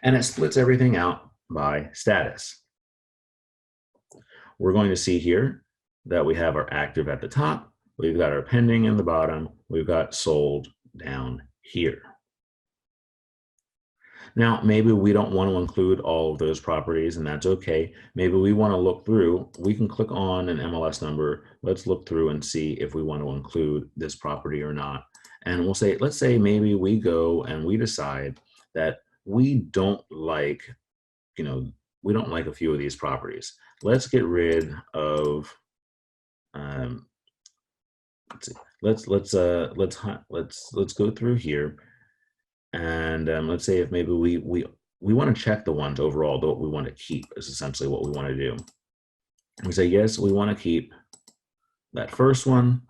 Speaker 1: and it splits everything out by status. We're going to see here that we have our active at the top, we've got our pending in the bottom, we've got sold down here. Now, maybe we don't want to include all of those properties, and that's okay. Maybe we want to look through. We can click on an MLS number. Let's look through and see if we want to include this property or not. And we'll say, let's say maybe we go and we decide that we don't like, we don't like a few of these properties. Let's get rid of, let's see, let's go through here, and let's say if maybe we want to check the ones overall that we want to keep is essentially what we want to do. We say, yes, we want to keep that first one.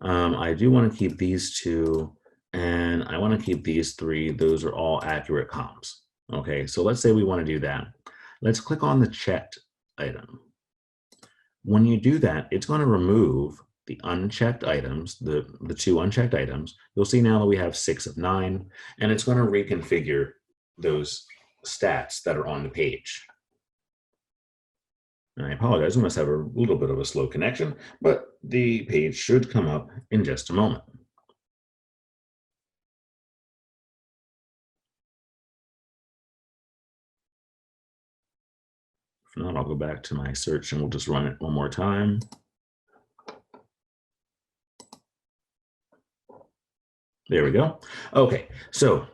Speaker 1: I do want to keep these two, and I want to keep these three. Those are all accurate comps. Okay, so let's say we want to do that. Let's click on the checked item. When you do that, it's going to remove the unchecked items, the two unchecked items. You'll see now that we have 6 of 9, and it's going to reconfigure those stats that are on the page. And I apologize, we must have a little bit of a slow connection, but the page should come up in just a moment. If not, I'll go back to my search and we'll just run it one more time. There we go. Okay, so,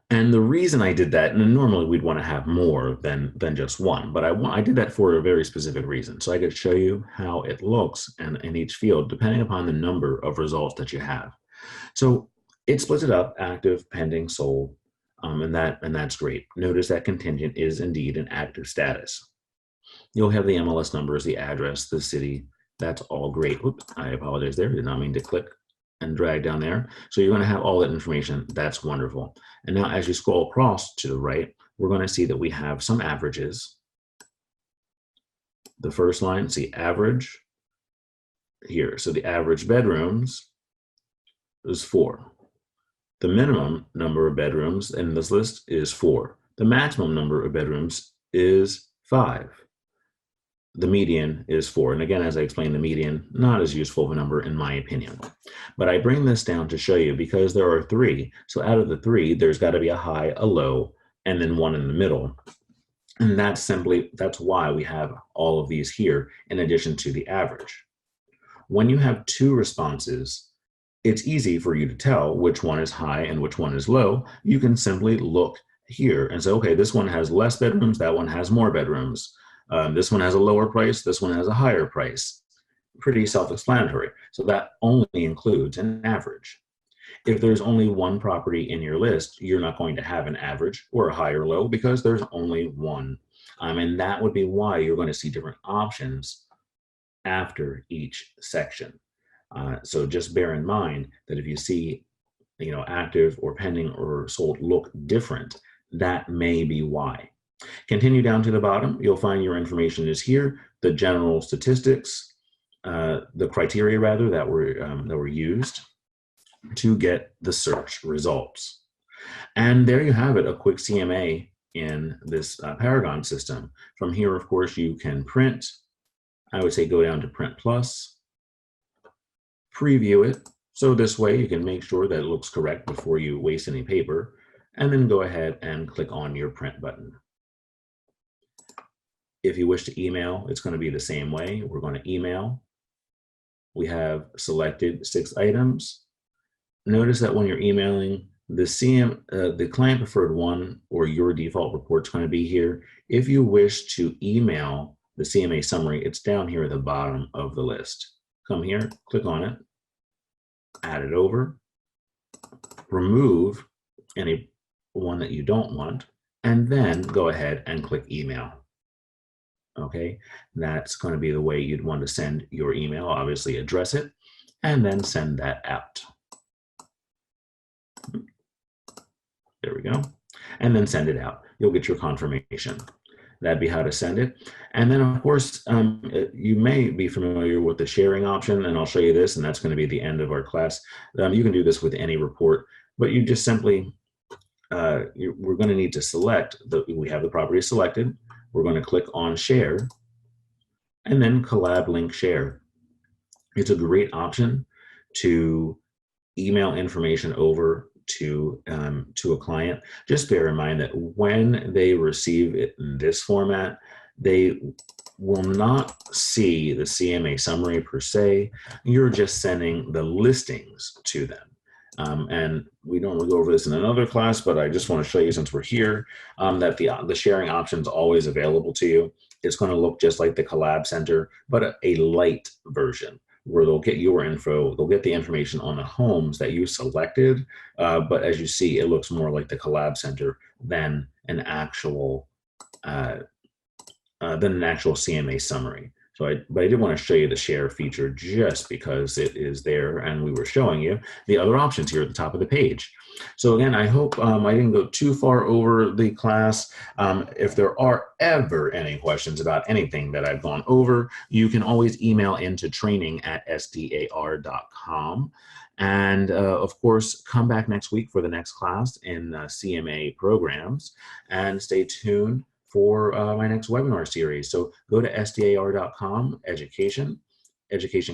Speaker 1: and the reason I did that, and normally we'd want to have more than just one, but I did that for a very specific reason. So I could show you how it looks in each field, depending upon the number of results that you have. So it splits it up, active, pending, sold, and that's great. Notice that contingent is indeed an active status. You'll have the MLS numbers, the address, the city. That's all great. Oops, I apologize there. Did not mean to click and drag down there. So you're going to have all that information. That's wonderful. And now as you scroll across to the right, we're going to see that we have some averages. The first line, see average here. So the average bedrooms is 4. The minimum number of bedrooms in this list is 4. The maximum number of bedrooms is 5. The median is 4. And again, as I explained, the median, not as useful of a number in my opinion. But I bring this down to show you because there are 3. So out of the 3, there's got to be a high, a low, and then one in the middle. And that's why we have all of these here in addition to the average. When you have 2 responses, it's easy for you to tell which one is high and which one is low. You can simply look here and say, okay, this one has less bedrooms, that one has more bedrooms. This one has a lower price, this one has a higher price. Pretty self-explanatory. So that only includes an average. If there's only one property in your list, you're not going to have an average or a high or low because there's only one. And that would be why you're going to see different options after each section. So just bear in mind that if you see, active or pending or sold look different, that may be why. Continue down to the bottom, you'll find your information is here, the general statistics, the criteria rather that were used to get the search results. And there you have it, a quick CMA in this Paragon system. From here, of course, you can print. I would say go down to Print Plus, preview it. So this way you can make sure that it looks correct before you waste any paper, and then go ahead and click on your print button. If you wish to email, it's going to be the same way. We're going to email. We have selected 6 items. Notice that when you're emailing, the client preferred one or your default report's going to be here. If you wish to email the CMA summary, it's down here at the bottom of the list. Come here, click on it, add it over, remove any one that you don't want, and then go ahead and click email. Okay, that's going to be the way you'd want to send your email. Obviously address it and then send that out. There we go. And then send it out. You'll get your confirmation. That'd be how to send it. And then of course, you may be familiar with the sharing option, and I'll show you this, and that's going to be the end of our class. You can do this with any report, but you just simply, we're going to need to select, we have the property selected. We're going to click on share and then collab link share. It's a great option to email information over to a client. Just bear in mind that when they receive it in this format, they will not see the CMA summary per se. You're just sending the listings to them. And we normally go over this in another class, but I just want to show you since we're here that the sharing option is always available to you. It's going to look just like the Collab Center, but a light version where they'll get your info, they'll get the information on the homes that you selected. But as you see, it looks more like the Collab Center than an actual CMA summary. But I did want to show you the share feature just because it is there and we were showing you the other options here at the top of the page. So again, I hope I didn't go too far over the class. If there are ever any questions about anything that I've gone over, you can always email into training@sdar.com. And of course, come back next week for the next class in CMA programs, and stay tuned for my next webinar series. So go to sdar.com, education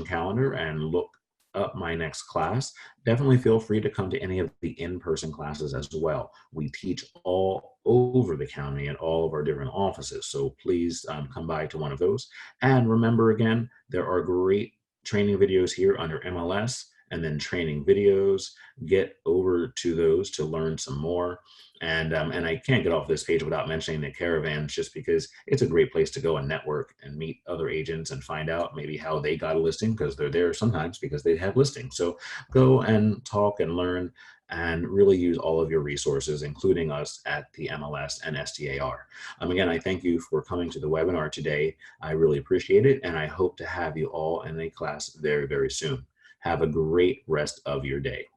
Speaker 1: calendar, and look up my next class. Definitely feel free to come to any of the in-person classes as well. We teach all over the county at all of our different offices. So please come by to one of those. And remember, again, there are great training videos here under MLS, and then training videos. Get over to those to learn some more. And I can't get off this page without mentioning the caravans, just because it's a great place to go and network and meet other agents and find out maybe how they got a listing, because they're there sometimes because they have listings. So go and talk and learn and really use all of your resources, including us at the MLS and SDAR. Again, I thank you for coming to the webinar today. I really appreciate it, and I hope to have you all in a class very, very soon. Have a great rest of your day.